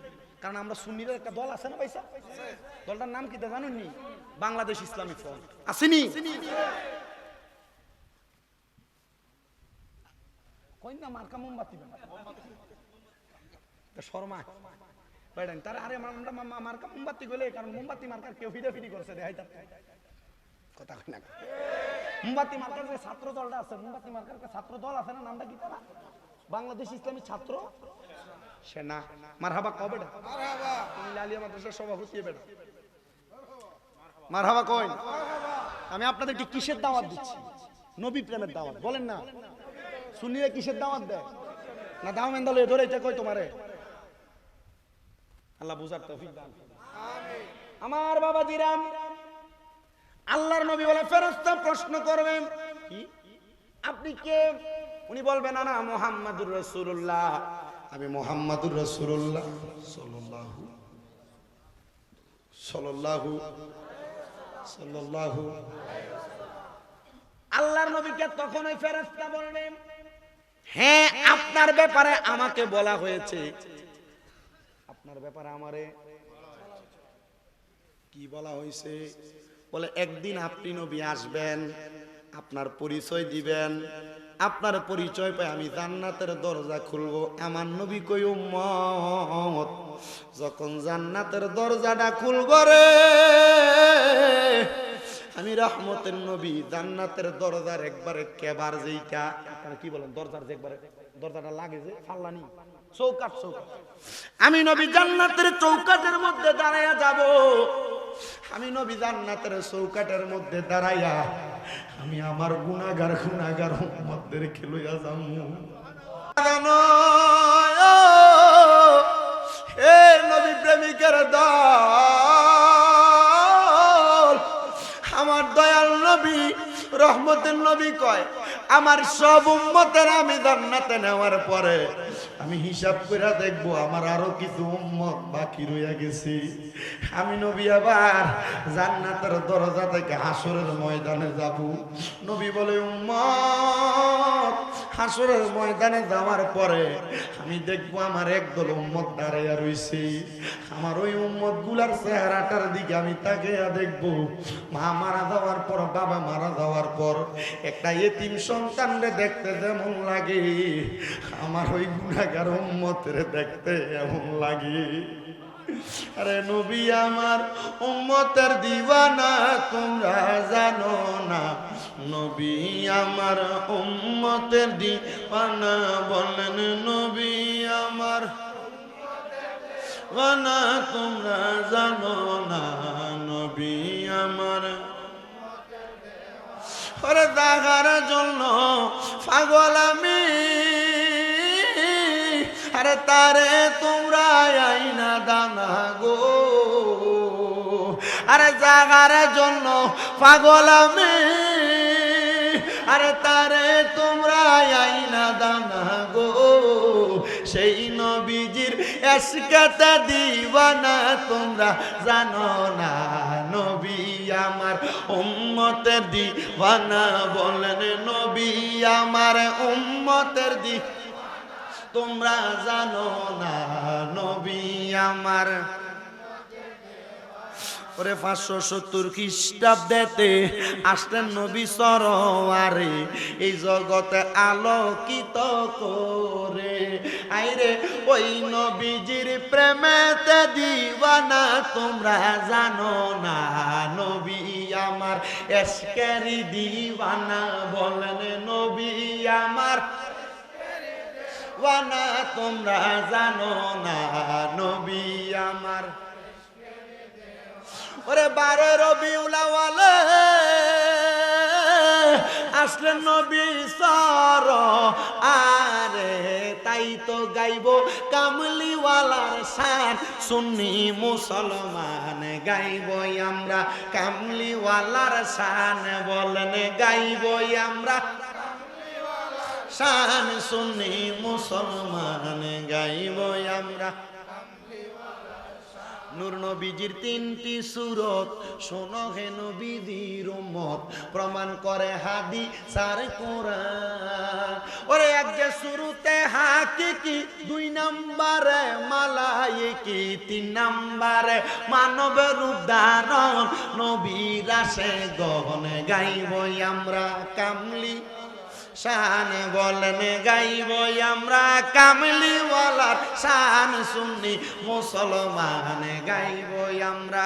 কারণ আমরা সুন্নির একটা দল আছে না পয়সা, দলটার নাম কি তা জানেন নি? বাংলাদেশ ইসলামী ফ্রন্ট আসেনি? কই না মার্কা মোমবাতি শর্মা বাইডেন তার, আরে আমরা মার্কা মোমবাতি গলে, কারণ মোমবাতি মার্কার কেউ ফিডাফিডি করছে দেখাই তার কথা কই না। মোমবাতি মার্কার যে ছাত্র দলটা আছে, মোমবাতি মার্কার ছাত্র দল আছে না, নামটা কি তারা? বাংলাদেশ ইসলামী ছাত্র সেনা। মারহাবা কবে? মারহাবা। তুমি লালিয়া মাদ্রাসার সভাপতি বেটা, মারহাবা কই? আমি আপনাদেরকে কিসের দাওয়াত দিচ্ছি? নবী প্রেমের দাওয়াত, বলেন না? সুন্নিরা কিসের দাওয়াত দেয়? না দাও মেন্দালে ধরে এটা কই তোমারে? আল্লাহ বুঝার তৌফিক দান। আমিন। আমার বাবা দিরাম, আল্লাহর নবী বলে ফেরেশতা প্রশ্ন করবেন, কি আপনি কে? উনি বলবেন না মুহাম্মাদুর রাসূলুল্লাহ, আমি মুহাম্মাদুর রাসূলুল্লাহ সাল্লাল্লাহু সাল্লাল্লাহু সাল্লাল্লাহু। আল্লাহর নবীকে তখন ওই ফেরেশতা বলবেন, হ্যাঁ আপনার ব্যাপারে আমাকে বলা হয়েছে। আপনার ব্যাপারে আমারে কি বলা হয়েছে? বলে একদিন আপনি নবী আসবেন, আপনার পরিচয় দিবেন, আপনার পরিচয় পাই আমি জান্নাতের দরজা খুলবো। আমার নবী কই উম্মত, যখন জান্নাতের দরজাটা খুলব রে, আমি রহমতের নবী জান্নাতের দরজার একবারে কেবার যেইটা, আপনারা কি বলেন, দরজার যে একবারে দরজাটা লাগে যে ফাল্লানি চৌকাট, চৌকাট, আমি নবী জান্নাতের চৌকাটের মধ্যে দাঁড়ায়া যাব। আমি নবী জান্নাতের চৌকাটের মধ্যে দাঁড়াইয়া আমি আমার গুনাহগার উম্মতদেরকে লইয়া যামু। এ নবী প্রেমিকের দল, আমার দয়াল নবী রহমতের নবী কয় আমার সব উম্মতের আমি জান্নাতে নেওয়ার পরে আমি হিসাব করে দেখবো আমার আরো কিছু উম্মত বাকি রইয়া গেছে। আমি নবী আবার জান্নাতের দরজা থেকে হাসরের ময়দানে যাব। নবী বলে উম্মত হাসরের ময়দানে যাওয়ার পরে আমি দেখবো আমার একদল উম্মত দাঁড়াইয়া রইছে। আমার ওই উম্মত গুলার চেহারাটার দিকে আমি তাকিয়া দেখবো। মা মারা যাওয়ার পর, বাবা মারা যাওয়ার পর একটা এতিম সন্তানরে দেখতে যেমন লাগে আমার ওই গুনাহগার উম্মতের দেখতে এমন লাগে। আরে নবী আমার উম্মতের দিওয়ানা তোমরা জানো না, নবী আমার উম্মতের দিওয়ানা বলেন নবী আমার দিওয়ানা তোমরা জানো না, নবী আমার ওরে দেখার জন্য পাগল আমি, আরে তারে তোমরা আইনা দানা গো, আরে জাগার জন্য পাগল আমি, আরে তারে তোমরা আইনা দানা গো। সেই নবীজির এসকাতে দিওয়ানা তোমরা জানো না, নবী আমার উম্মতের দিওয়ানা বলেন নবী আমার উম্মতের তোমরা জানো না, নবী আমার। ওরে 570 খ্রিস্টাব্দেতে আসলেন নবী সরোয়ারে এই জগতে আলোকিত করে। আইরে ওই নবীজির প্রেমেতে দিওয়ানা তোমরা জানো না, নবী আমার এশকেরি দিওয়ানা বলেন নবী আমার ওয়ানা তোমরা জানো না, নবী আমার। ওরে 12 রবিউল আউয়াল আসলেন নবী সরোয়ারে, তাই তো গাইব কামলিওয়ালার শান, সুন্নি মুসলমান গাইব আমরা কামলিওয়ালার শান বলেন গাইব আমরা শান, সুন্নি মুসলমান গাইব আমরা। নূর নবীজির 3টি সূরত শোনো হে নবীজির উম্মত, প্রমাণ করে হাদিস আর কোরআন। ওরে এক যে শুরুতে হাকিকি, 2 নম্বরে মালায়েকি, 3 নম্বরে মানবের রূপ ধারণ, নবীর আসে গহন গাইব আমরা কামলি শান বলেন গাইব আমরা কামলিওয়ালার শান, সুন্নি মুসলমান গাইব আমরা।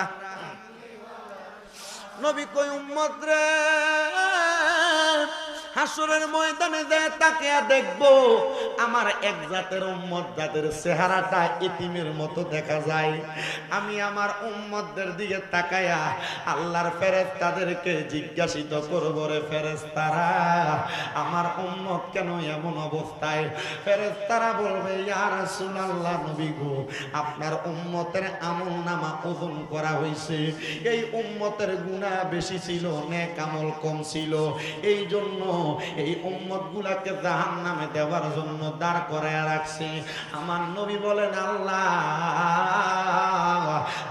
নবী কই উম্মত রে হাসরের ময়দানে যে তাকিয়া দেখবো আমার এক জাতের উম্মত যাদের চেহারাটা এতিমের মতো দেখা যায়, আমি আমার উম্মতদের দিকে তাকায়া আল্লাহর ফেরেশতাদেরকে জিজ্ঞাসিত করব, রে ফেরেশতারা আমার উম্মত কেন এমন অবস্থায়? ফেরেশতারা বলবে ইয়া রাসূলুল্লাহ নবী গো আপনার উম্মতের আমলনামা ওজন করা হয়েছে, এই উম্মতের গুনাহ বেশি ছিল নেক আমল কম ছিল, এই জন্য এই উম্মত গুলাকে জাহান্নামে দেওয়ার জন্য দাঁড় করায় রাখছে। আমার নবী বলেন আল্লাহ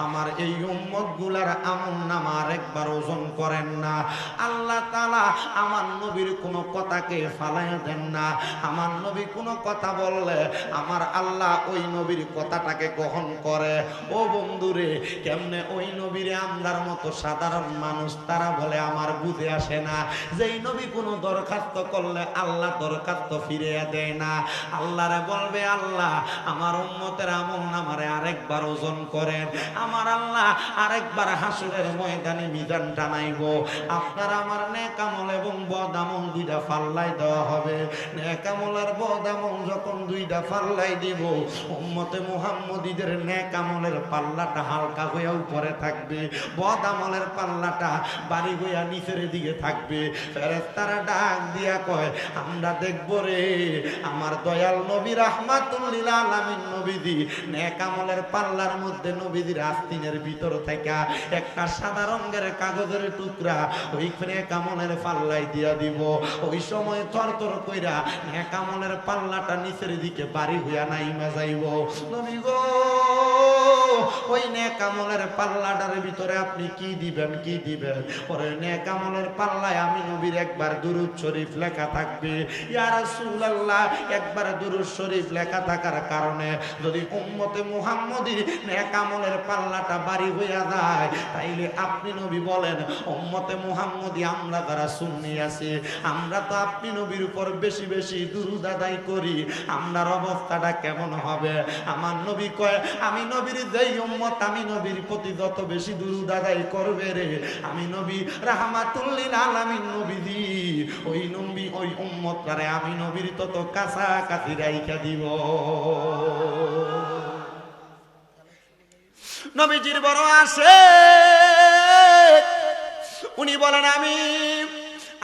আমার এই উম্মত গুলার আমলনামা আরেকবার ওজন করেন না। আল্লাহ তাআলা আমার নবীর কোনো কথাকে ফালাইয়া দেন না। আমার নবী কোনো কথা বললে আমার আল্লাহ ওই নবীর কথাটাকে গ্রহণ করে। ও বন্ধুরে কেমনে ওই নবীরে আমরার মতো সাধারণ মানুষ তারা বলে আমার বুঝে আসে না, যেই নবী কোনো দরকার দরখাস্ত করলে আল্লাহ দরখাস্ত ফিরিয়ে দেয় না। আল্লাহরে বলবে, আল্লাহ আমার উম্মতের আমল নামারে আরেকবার ওজন করেন, আমার আল্লাহ আরেকবার হাসরের ময়দানে মিজান টানাইব। আপনার আমার নেক আমল এবং বদ আমল দুইটা পাল্লায় দেওয়া হবে। নেক আমল আর বদ আমল যখন দুইটা পাল্লায় দিব, উম্মতে মুহাম্মদীদের নেক আমলের পাল্লাটা হালকা হয়ে উপরে থাকবে, বদ আমলের পাল্লাটা বাড়ি হইয়া নিচের দিকে থাকবে। ফেরেশতারা ডাক দিয়া কয়, আমরা দেখব রে আমার দয়াল নবী রাহমাতুল লিল আলামিন নবীজি নেক আমলের পাল্লার মধ্যে নবীজির আস্তিনের ভিতর থেকে একটা সাদা রঙের কাগজের টুকরা ওই নেক আমলের পাল্লায় দিয়া দিব। ওই সময় থরথর কইরা নেক আমলের পাল্লাটা নিচের দিকে বাড়ি হইয়া নাইমা যাইব। নবী গো, ওই নেক আমলের পাল্লাটার ভিতরে আপনি কি দিবেন, কি দিবেন? পরে নেক আমলের পাল্লায় আমি নবীর একবার দুরূদ শরীফ লেখা থাকবে। ইয়া রাসূলুল্লাহ, একবার দুরূদ শরীফ লেখা থাকার কারণে যদি উম্মতে মুহাম্মদীর নেক আমলের পাল্লাটা বাড়ি হইয়া যায়, তাইলে আপনি নবী বলেন, উম্মতে মুহাম্মদী আমরা যারা সুন্নি আছি, আমরা তো আপনি নবীর উপর বেশি বেশি দুরূদ আদায় করি, আমরার অবস্থাটা কেমন হবে? আমার নবী কয়, আমি নবীর যেই উম্মত আমি নবীর প্রতি যত বেশি দুরূদ আদায় করবে রে, আমি নবী রাহমাতুল লিল আলামিন নবীজি ওই নবী ওই উম্মতরে আমি নবীর তত কাছাকাছি রাইখা দিব। নবীজির বড় আসে, উনি বলেন, আমি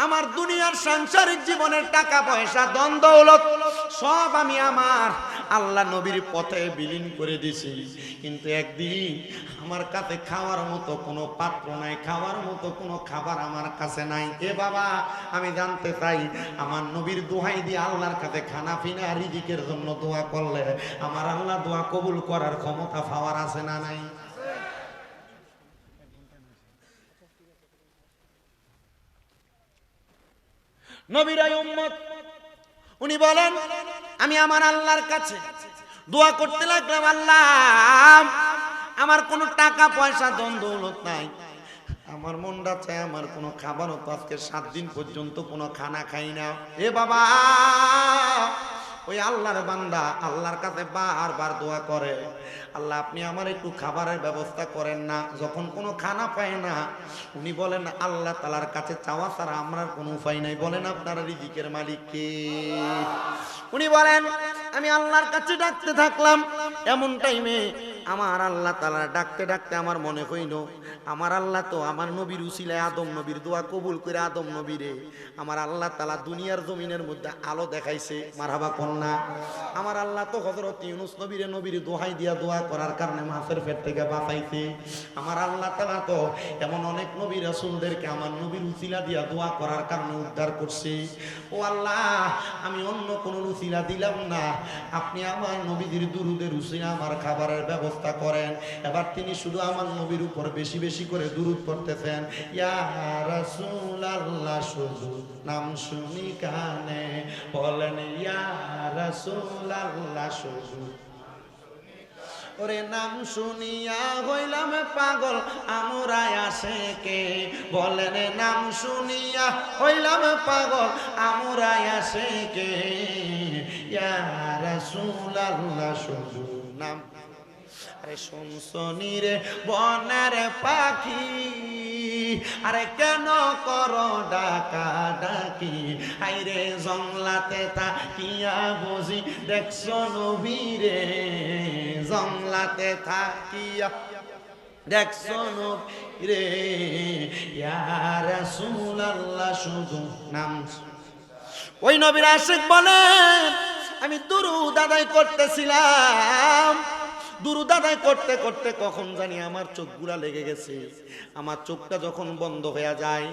আমার দুনিয়ার সাংসারিক জীবনের টাকা পয়সা ধন দৌলত সব আমি আমার আল্লাহ নবীর পথে বিলীন করে দিছি, কিন্তু একদিন আমার কাছে খাওয়ার মতো কোনো পাত্র নাই, খাওয়ার মতো কোনো খাবার আমার কাছে নাই। এ বাবা, আমি জানতে চাই আমার নবীর দোহাই দিয়ে আল্লাহর কাছে খানা পিনা রিজিকের জন্য দোয়া করলে আমার আল্লাহ দোয়া কবুল করার ক্ষমতা পাওয়ার আছে না নাই? নবীর উম্মত উনি বলেন, আমি আমার আল্লাহর কাছে দোয়া করতে লাগলাম, আল্লাহ আমার কোনো টাকা পয়সা ধন দৌলত নাই, আমার মনটা চায় আমার কোনো খাবারও তো আজকে 7 দিন পর্যন্ত কোনো খানা খাই না। এ বাবা, ওই আল্লাহর বান্দা আল্লাহর কাছে বারবার দোয়া করে, আল্লাহ আপনি আমার একটু খাবারের ব্যবস্থা করেন না। যখন কোনো খানা পায় না, উনি বলেন, আল্লাহ তাআলার কাছে চাওয়া ছাড়া আমরা কোনো উপায় নাই। বলেন, আপনারা রিজিকের মালিক কে? উনি বলেন, আমি আল্লাহর কাছে ডাকতে থাকলাম, এমন টাইমে আমার আল্লাহ তাআলা ডাকতে ডাকতে আমার মনে হইল, আমার আল্লাহ তো আমার নবীর উসিলায় আদম নবীর দোয়া কবুল করে আদম নবীরে আমার আল্লাহ তাআলা দুনিয়ার জমিনের মধ্যে আলো দেখাইছে। মারহাবা কন্যা। আমার আল্লাহ তো হযরত ইউনূস নবীর দোহাই দিয়া দোয়া করার কারণে মাছের পেট থেকে বাঁচাইছে। আমার আল্লাহ তাআলা তো এমন অনেক নবী রাসূলদেরকে আমার নবীর উসিলা দিয়া দোয়া করার কারণে উদ্ধার করছে। ও আল্লাহ, আমি অন্য কোনো উসিলা দিলাম না, আপনি আমার নবীর দুরূদের উসিলা আমার খাবারের ব্যবস্থা করেন। এবার তিনি শুধু আমার নবীর উপর বেশি বেশি করে দুরূদ পড়তেছেন। ইয়া রাসূলুল্লাহ, শুধু নাম শুনি কানে বলেন, ইয়া রাসূলুল্লাহ, শুধু ওরে নাম শুনিয়া হইলাম পাগল আমরা আশেকে। বলেন, নাম শুনিয়া হইলাম পাগল আমরা আশেকে। ইয়া রাসূলুল্লাহ, শুধু নাম। আরে শুনছনি রে বনের পাখি, আরে কেন করো ডাকা ডাকি? আইরে জংলাতে থাকিয়া বুঝি দেখছো নবীরে, জংলাতে থাকিয়া দেখছো নবীরে। ইয়া রাসূলুল্লাহ, শুধু নাম। ওই নবীর আশিক বলেন, আমি দুরূদ আদায় করতেছিলাম, দুরূদ আদায় করতে করতে কখন জানি আমার চোখগুলা লেগে গেছে। আমার চোখটা যখন বন্ধ হয়ে যায়,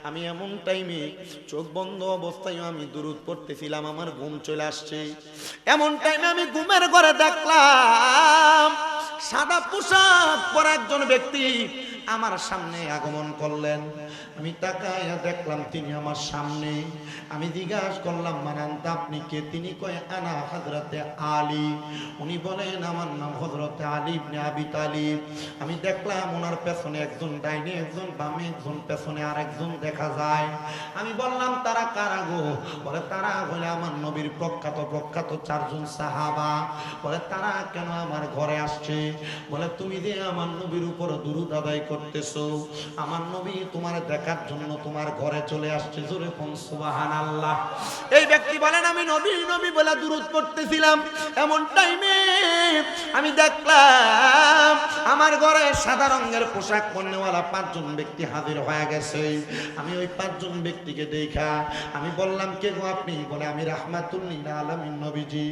আমি এমন টাইমে চোখ বন্ধ অবস্থায় আমি দুরূদ পড়তেছিলাম, আমার ঘুম চলে আসছে। এমন টাইমে আমি ঘুমের ঘরে দেখলাম সাদা পোশাক পরা একজন ব্যক্তি আমার সামনে আগমন করলেন। আমি তাকায়া দেখলাম তিনি আমার সামনে। আমি জিজ্ঞাসা করলাম মানান্তা আপনি কে? তিনি কয় আনা হযরতে আলী। উনি বলেন আমার নাম হযরতে আলী ইবনে আবি তালিব। আমি দেখলাম ওনার পেছনে একজন ডাইনে একজন বামে একজন পেছনে আরেকজন দেখা যায়। আমি বললাম তারা কারা গো? বলে তারা হলে আমার নবীর প্রখ্যাত চারজন সাহাবা। বলে তারা কেন আমার ঘরে আসছে? বলে তুমি যে আমার নবীর উপর দুরূদ আদায় করতেছো, আমার নবী তোমার দেখার জন্য তোমার ঘরে চলে আসছে। জোরে কোন সুবহানাল্লাহ। এই ব্যক্তি বলেন আমি নবী বলে দুরূদ পড়তেছিলাম, এমন টাইমে আমি দেখলাম আমার ঘরে সাদা রঙের পোশাক পরনেওয়ালা 5 জন ব্যক্তি হাজির হয়ে গেছে। আমি ওই 5 জন ব্যক্তিকে দেখা আমি বললাম কে গো আপনি? বলে আমি রাহমাতুল লিল আলামিন নবীজি।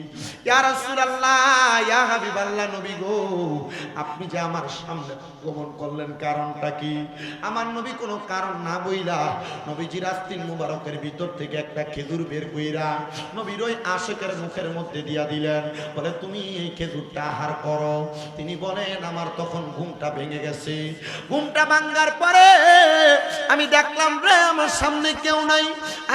ইয়া রাসূলুল্লাহ, ইয়া হাবিবাল্লাহ নবী গো, আপনি যে আমার সামনে আগমন করলেন কারণটা কি? আমার নবী কোনো কারণ না বইলা নবীজির আস্তিন মুবারকের ভিতর থেকে একটা খেজুর বের কইরা নবীর ওই আশিকের মুখের মধ্যে দিয়া দিলেন। বলে তুমি এই খেজুরটা আহার করো। তিনি বলেন আমার তখন ঘুমটা ভেঙে গেছে। ঘুমটা ভাঙার পরে আমি দেখলাম রে আমার সামনে কেউ নাই।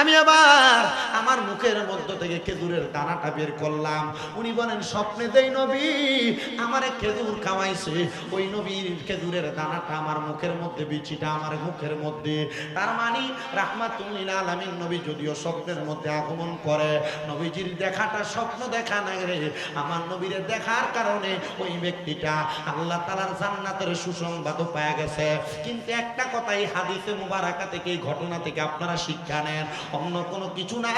আমি আবার আমার মুখের মধ্য থেকে খেজুরের দানাটা বের করলাম। উনি বলেন স্বপ্নে দেই নবী আমারে খেজুর খাওয়াইছে, ওই নবীর খেজুরের দানাটা আমার মুখের মধ্যে, বিচিটা আমার মুখের মধ্যে। তার মানে রাহমাতুল লিল আলামিন নবী যদিও স্বপ্নের মধ্যে আগমন করে, নবীজির দেখাটা স্বপ্ন দেখা না রে, আমার নবীর দেখার কারণে ওই ব্যক্তিটা আল্লাহ তাআলার জান্নাতের সুসংবাদ পাওয়া গেছে। কিন্তু একটা কথাই হাদিসে মুবারাকা থেকে, এই ঘটনা থেকে আপনারা শিক্ষা নেন, অন্য কোনো কিছু না।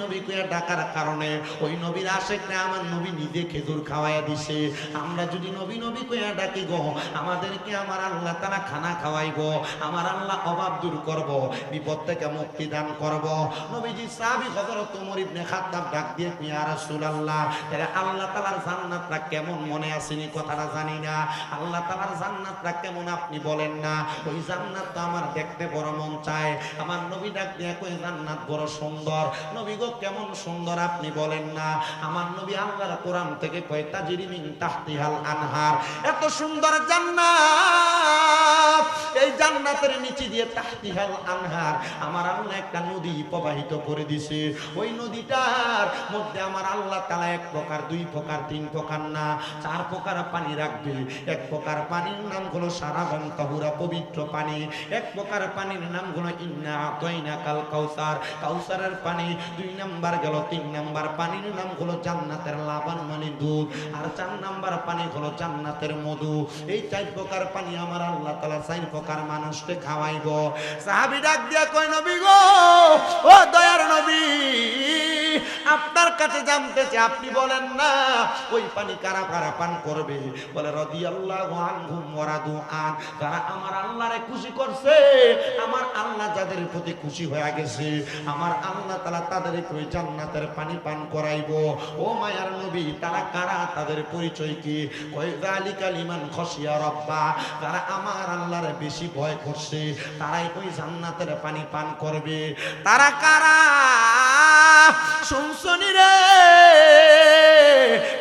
নবী কইয়া ডাকার কারণে ওই নবীর আশিকরা আমার নবী নিজে খেজুর খাওয়াইয়া দিছে। আমরা যদি নবী কইয়া ডাকি গো, আমাদেরকে আমার আল্লাহ তাআলা খানা খাওয়াইবো, আমার আল্লাহ অভাব দূর করব, বিপদ থেকে মুক্তি দান করব। নবীজি সাহাবী হযরত ওমর ইবনে খাত্তাব ডাক দিয়ে ইয়া রাসূলুল্লাহ, তাহলে আল্লাহ তাআলার জান্নাতটা কেমন মনে আসেনি কথাটা জানি না, আল্লাহ তাআলার জান্নাতটা কেমন আপনি বলেন না? ওই জান্নাতটা আমার দেখতে বড় মন চায়। আমার নবী ডাক দিয়ে কই জান্নাত বড় সুন্দর। নবী গো কেমন সুন্দর আপনি বলেন না? আমার নবী আল্লাহর কোরআন থেকে কয় তাজরি মিন তাহতিহাল আনহার, এত সুন্দর জান্নাত, এই জান্নাতের নিচে দিয়ে তাহতিহাল আনহার আমার আল্লাহ একটা নদী প্রবাহিত করে দিছে। ওই নদীটার মধ্যে আমার আল্লাহ তাআলা 1 প্রকার 2 প্রকার 3 প্রকার না 4 প্রকার পানি রাখবে। 1 প্রকার পানির নাম হলো সারাবান তাহুরা, পবিত্র পানি। 1 প্রকার পানির নাম হলো ইন্না আতাইনাকাল কাউসার, কাউসারের পানি। 2 নাম্বার গেল, 3 নাম্বার পানির নাম হলো জান্নাতের লাবান মানে দুধ, আর 4 নাম্বার পানি হলো জান্নাতের মধু। এই 4 প্রকার পানি আমার আল্লাহ তাআলা 4 প্রকার মানুষকে খাওয়াইবো। সাহাবী ডাক দিয়া কয় নবী গো, ও দয়ার নবী, আপনার কাছে জানতে চাই, আপনি বলেন না ওই পানি কারা কারা পান করবে? বলে রাদিয়াল্লাহু আনহুম ওয়া রাদু আন, যারা আমার আল্লাহরে খুশি করছে, আমার আল্লাহ যাদের প্রতি খুশি হয়ে গেছে, আমার আল্লাহ তাআলা তাদেরকে ওই জান্নাতের পানি পান করাইবো। ও মায়ার নবী, তারা কারা? তাদের পরিচয় কি? কয় যালিকা লিমান খাশিয়া রাব্বা, যারা আমার আল্লাহরে বেশি ভয় করছে তারাই ওই জান্নাতের পানি পান করবে। তারা কারা? শুনছনি রে,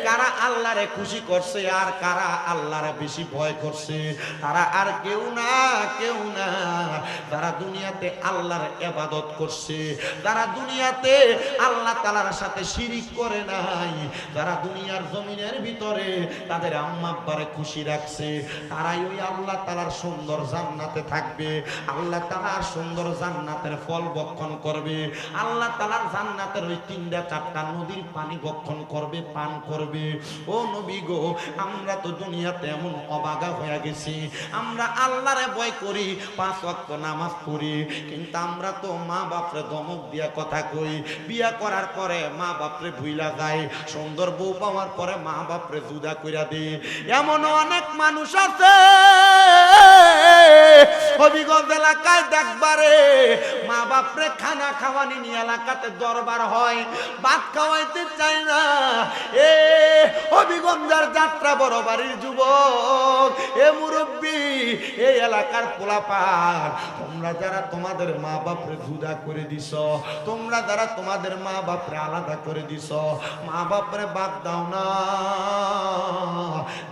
কারা আল্লাহরে খুশি করছে আর কারা আল্লাহরে বেশি ভয় করছে? তারা আর কেউ না যারা দুনিয়াতে আল্লাহর ইবাদত করছে, যারা দুনিয়াতে আল্লাহ তাআলার সাথে শিরিক করে নাই, যারা দুনিয়ার জমিনের ভিতরে তাদের আম্মা আব্বারে খুশি রাখছে, তারাই ওই আল্লাহ তাআলার সুন্দর জান্নাতে থাকবে। আল্লাহ তাআলার সুন্দর জান্নাতের ফল ভক্ষণ করবে। আল্লাহ তাআলার জান্নাতের ওই 3টা 4টা নদীর পানি ভক্ষণ করবে, পান করবে। ও নবী গো, আমরা তো দুনিয়াতে এমন অবাগা হয়ে গেছি, আমরা আল্লাহরে ভয় করি, 5 ওয়াক্ত নামাজ পড়ি, কিন্তু আমরা তো মা বাপরে ধমক দিয়া কথা কই, বিয়া করার পরে মা বাপরে ভুইলা যায়, সুন্দর বউ পাওয়ার পরে মা বাপরে জুদা কইরা দেয়। এমন অনেক মানুষ আছে হবিগঞ্জ এলাকায় দেখবারে মা বাপরে খানা খাওয়ানি নিয়ে এলাকাতে দরবার হয়, ভাত খাওয়াইতে চায় না। এ হবিগঞ্জের যাত্রা বড় বাড়ির যুবক, এ মুরব্বী, এই এলাকার পোলাপান, তোমরা যারা তোমাদের মা বাপরে জুদা করে দিছ, তোমরা যারা তোমাদের মা বাপরে আলাদা করে দিছ, মা বাপরে বাদ দাও না,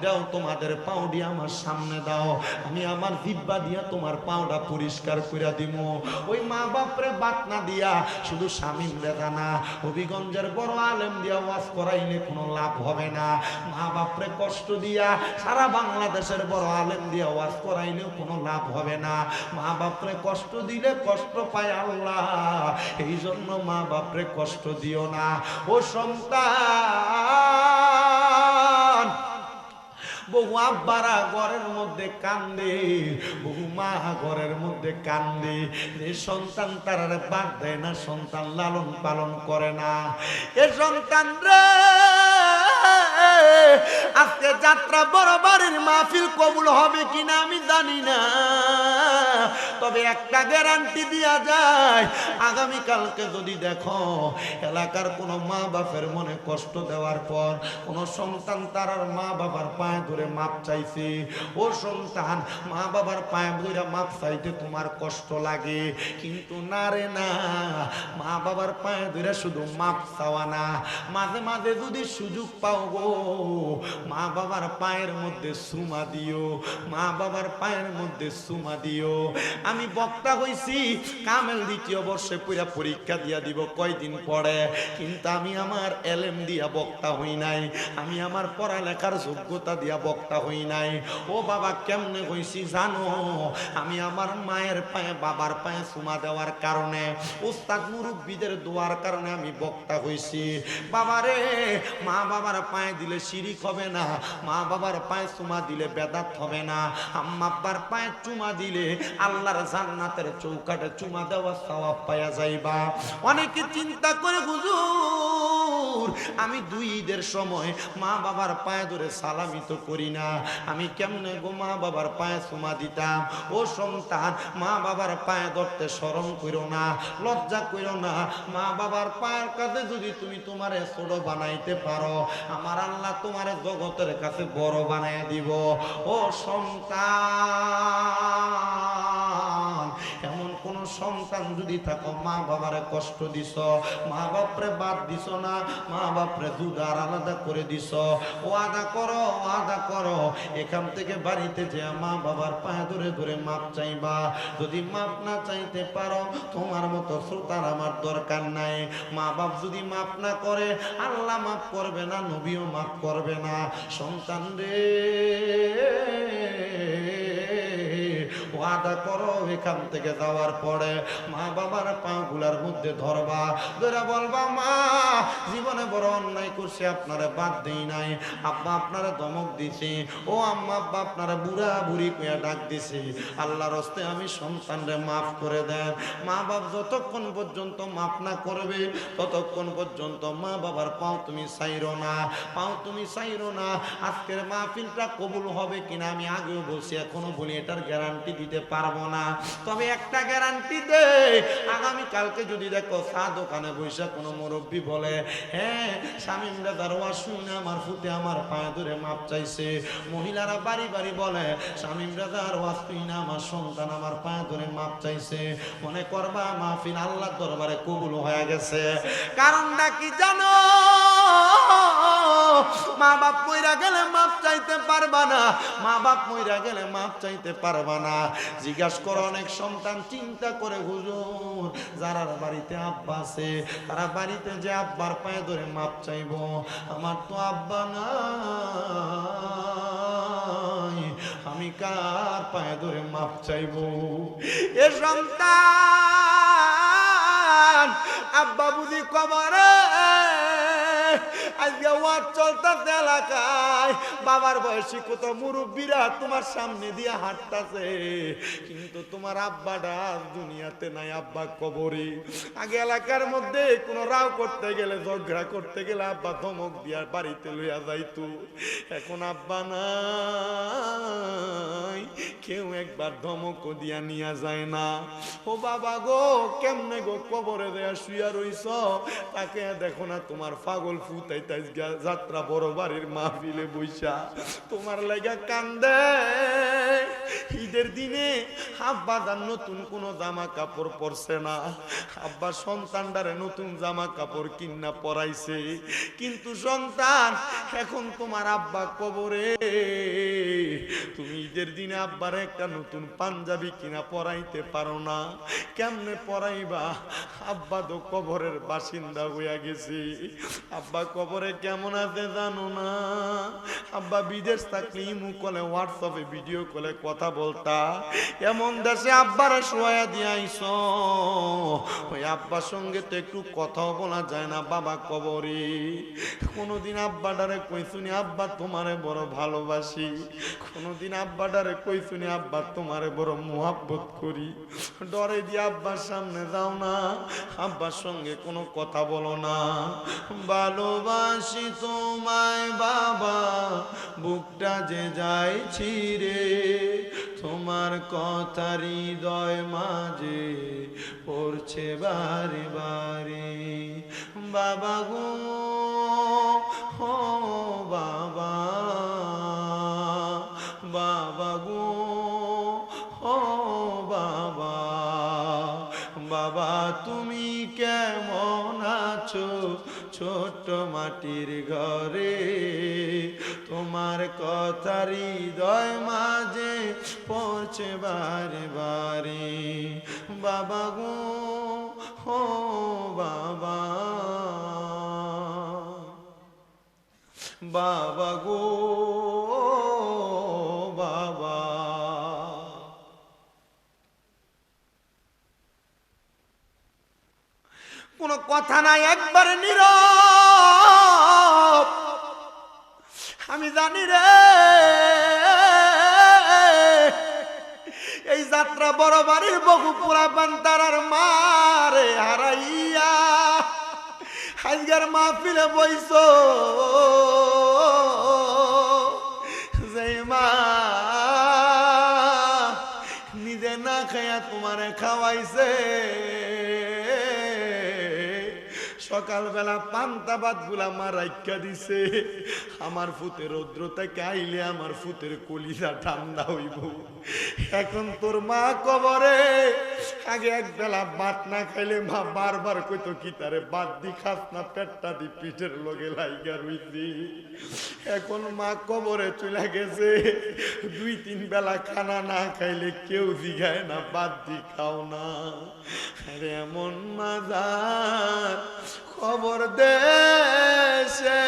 দাও তোমাদের পাউডি আমার সামনে দাও, আমি আমার তোমার জিহ্বা দিয়া তোমার পাওটা পরিষ্কার কইরা দিমু। ওই মা বাপরে বাত না দিয়া শুধু শামীম রেজা না, হবিগঞ্জের বড় আলেম দিয়া ওয়াজ করাইলে কোনো লাভ হবে না। মা বাপরে কষ্ট দিয়া সারা বাংলাদেশের বড় আলেম দিয়া ওয়াজ করাইলেও কোনো লাভ হবে না। মা বাপরে কষ্ট দিলে কষ্ট পায় আল্লাহ, এই জন্য মা বাপরে কষ্ট দিও না। ও সন্তান, বহু আব্বারা ঘরের মধ্যে কান্দে, বহু মা ঘরের মধ্যে কান্দে, যে সন্তান তার বাদ দেয় না, সন্তান লালন পালন করে না। এ সন্তান রে, আজকে যাত্রা বড় বাড়ির মাহফিল কবুল হবে কিনা আমি জানি না, তবে একটা গ্যারান্টি দেয়া যায়, আগামীকালকে যদি দেখো এলাকার কোনো মা বাপের মনে কষ্ট দেওয়ার পর কোনো সন্তান তার মা বাবার পায়ে ধরে মাপ চাইছে, ও সন্তান মা বাবার পায়ে ধরে মাপ চাইতে তোমার কষ্ট লাগে, কিন্তু না রে না, মা বাবার পায়ে ধরে শুধু মাপ চাওয়া না, মাঝে মাঝে যদি সুযোগ পাও গো, মা বাবার পায়ের মধ্যে চুমা দিও, মা বাবার পায়ের মধ্যে চুমা দিও। আমি বক্তা হইছি, কামেল দ্বিতীয় বর্ষে পুরা পরীক্ষা দিয়া দিব কয়দিন পরে, কিন্তু আমি আমার এলেম দিয়া বক্তা হই নাই, আমি আমার পড়ালেখার যোগ্যতা দিয়া বক্তা হই নাই। ও বাবা, কেমনে হইছি জানো? আমি আমার মায়ের পায়ে বাবার পায়ে চুমা দেওয়ার কারণে, উস্তাদ মুরব্বীদের দোয়ার কারণে আমি বক্তা হইছি। বাবারে, মা বাবার পায়ে দিলে শিরিক হবে না, মা বাবার পায়ে চুমা দিলে বেদাত হবে না, আম্মা আব্বার পায়ে চুমা দিলে আল্লাহর জান্নাতের চৌকাটে চুমা দেওয়া সওয়াব পাওয়া যাইবা। অনেকে চিন্তা করে, হুজুর আমি দুই ঈদের সময় মা বাবার পায়ে ধরে সালামি তো করি না, আমি কেমনে গো মা বাবার পায়ে চুমা দিতাম? ও সন্তান, মা বাবার পায়ে ধরতে শরম করো না, লজ্জা করো না। মা বাবার পায়ের কাছে যদি তুমি তোমারে ছোট বানাইতে পারো, আমার আল্লাহ তোমারে জগতের কাছে বড় বানাইয়া দিব। ও সন্তান, এমন কোন সন্তান যদি থাকো মা বাবারে কষ্ট দিছ, মা বাপরে বাদ দিছ না, মা বাপরে দুধার আলাদা করে দিছ, ওয়াদা করো, ওয়াদা করো, এখান থেকে বাড়িতে যে মা বাবার পায়ে ধরে ধরে মাপ চাইবা। যদি মাপ না চাইতে পারো, তোমার মতো শ্রোতার আমার দরকার নাই। মা বাপ যদি মাপ না করে, আল্লাহ মাপ করবে না, নবীও মাপ করবে না। সন্তান রে, ওয়াদা করো, এখান থেকে যাওয়ার পরে মা বাবার পা গুলার মধ্যে ধরবা, ধরে বলবা, মা জীবনে বড় অন্যায় করছে, আপনারা বাদ দেই নাই, আব্বা আপনারা ধমক দিছে, ও আম্মা আব্বা আপনারা বুড়া বুড়ি কইয়া ডাক দিছে, আল্লাহর হস্তে আমি সন্তানরে মাফ করে দেন। মা বাপ যতক্ষণ পর্যন্ত মাফ না করবে, ততক্ষণ পর্যন্ত মা বাবার পাও তুমি চাইরো না, পাও তুমি চাইরো না। আজকের মাহফিলটা কবুল হবে কিনা আমি আগেও বলছি, এখনো বলি, এটার গ্যারান্টি দিতে পারবো না, তবে একটা গ্যারান্টি দে, আগামী কালকে যদি দেখো চা দোকানে বৈশা কোনো মুরব্বী বলে, হ্যাঁ শামীম দাদার ওয়াজ শুনে আমার ফুতে আমার পায়ে ধরে মাপ চাইছে, মহিলারা বাড়ি বাড়ি বলে, শামীম দাদার ওয়াজ শুনে আমার সন্তান আমার পায়ে ধরে মাপ চাইছে, মনে করবা মাহফিল আল্লাহর দরবারে কবুল হয়ে গেছে। কারণটা কি জানো? মা বাপ মইরা গেলে মাপ চাইতে পারবা না, মা বাপ মইরা গেলে মাপ চাইতে পারবা না। জিজ্ঞাসা করো অনেক সন্তান চিন্তা করে, হুজুর যারা বাড়িতে আব্বা আছে, তারা বাড়িতে যে আব্বার পায়ে ধরে মাপ চাইবো, আমার তো আব্বা নাই, আমি কার পায়ে ধরে মাপ চাইবো? এ সন্তান, আব্বা বুঝি কবরে, আজকে ওয়াজ চলতেছে এলাকায়, বাবার বয়সী কত মুরব্বীরা তোমার সামনে দিয়ে হাঁটতেছে, কিন্তু তোমার আব্বাটা দুনিয়াতে নাই, আব্বা কবরে। আগে এলাকার মধ্যে কোনো রাও করতে গেলে, ঝগড়া করতে গেলে আব্বা ধমক দিয়া বাড়িতে লইয়া যাইতো, এখন আব্বা নাই, কেউ একবার ধমকও দিয়া নিয়া যায় না। ও বাবা গো, কেমনে গো কবরে দেয়া শুয়া রইছ, তাকে দেখো না তোমার পাগল ফুতাই যাত্রা বড় বাড়ির মাহফিলে বইসা তোমার লাগা কান্দে, ঈদের দিনে আব্বা যান নতুন কোন জামা কাপড় পরছে না, আব্বা সন্তানটারে নতুন জামা কাপড় কিনা পরাইছে, কিন্তু সন্তান এখন তোমার আব্বা কবরে, তুমি ঈদের দিনে আব্বার একটা নতুন পাঞ্জাবি কিনা পরাইতে পারো না, কেমনে পরাইবা? আব্বা তো কবরের বাসিন্দা হইয়া গেছে। আব্বা কবরে কেমন আছে জানো না? আব্বা বিদেশ থাকলে ইমু কলে হোয়াটসঅ্যাপে ভিডিও কলে কথা বলতা, এমন দেশে আব্বারে শোয়া দিয়ে আইস, ওই আব্বার সঙ্গে তো একটু কথাও বলা যায় না বাবা কবরে। কোনদিন আব্বাটারে কইছুনি আব্বা তোমারে বড় ভালোবাসি, কোনদিন আব্বাটারে কইছুনি আব্বা তোমারে বড় মোহাব্বত করি, ডরে দিয়ে আব্বার সামনে যাও না, আব্বার সঙ্গে কোনো কথা বলো না। ভালোবাসি তোমায় বাবা, বুকটা যে যায় ছিঁড়ে, তোমার কথা হৃদয় মাঝে পড়ছে বারে বারে। বাবা গো ও বাবা, বাবা গো ও বাবা, বাবা তুমি কেমন আছো ছোট্ট মাটির ঘরে, তোমার কথা হৃদয় মাঝে পড়ছে বারে বারে। বাবা গো ও বাবা, বাবা গো বাবা। কোনো কথা নাই, একবারে নীরব। আমি জানি রে এই যাত্রা বড় বাড়ির বহু পুরা বান্তারার মারে হারাইয়া আজকের মাহফিলে বইছো, যে মা নিজে না খাইয়া তোমারে খাওয়াইছে, সকালবেলা পান্তা ভাত গুলা মা রাইখা দিছে, আমার ফুতের রৌদ্র থেকে আইলে আমার ফুতের কলিজা ঠান্ডা হইব। এখন তোর মা কবরে, আগে এক বেলা ভাত না খাইলে মা বারবার কইতো কি তারে ভাত দি খাস না, পেটটা দি পিঠের লগে লাইগা রইছি। এখন মা কবরে চলে গেছে, 2-3 বেলা খানা না খাইলে কেউ জিগায় না ভাত দি খাও না। আরে এমন মাজার খবর দেশে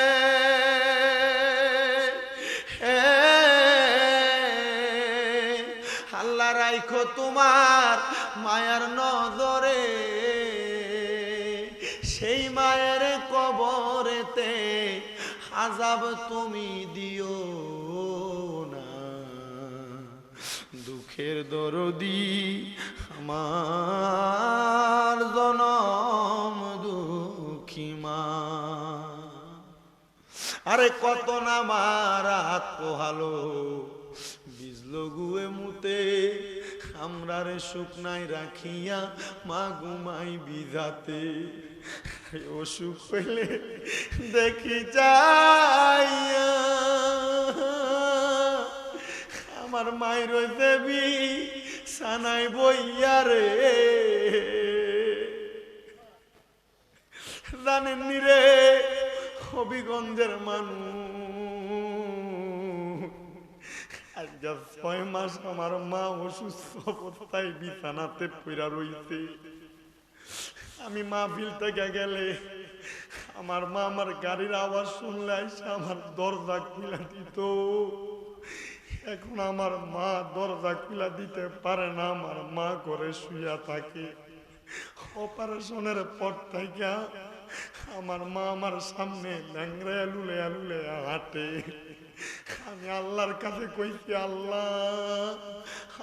আল্লাহ রাইখো তোমার মায়ার নজরে, সেই মায়ের কবরেতে আযাব তুমি দিও না। দুঃখের দরদি আমার জনম দুঃখী মা, আরে কত না মারা পোহালো বিজলো গুয়ে মুতে, আমরারে শুকনাই রাখিয়া মা ঘুমাই বিজাতে। অসুখ হইলে দেখি যাইয়া আমার মায়ের দেবী সানাই বইয়া রে, জানেননি রে হবিগঞ্জের মানুষ, আজ 6 মাস আমার মা অসুস্থ অবস্থায় বিছানাতে পড়া রইছে। আমি মাহফিল থেকে গেলে আমার মা আমার গাড়ির আওয়াজ শুনলে আইসা আমার দরজা খুলে দিত। এখন আমার মা দরজা খুলে দিতে পারে না, আমার মা ঘরে শুইয়া থাকে। অপারেশনের পর থেকে আমার মা আমার সামনে ল্যাংড়া লুলে লুলে হাঁটে। আমি আল্লাহর কাছে কইছি, আল্লাহ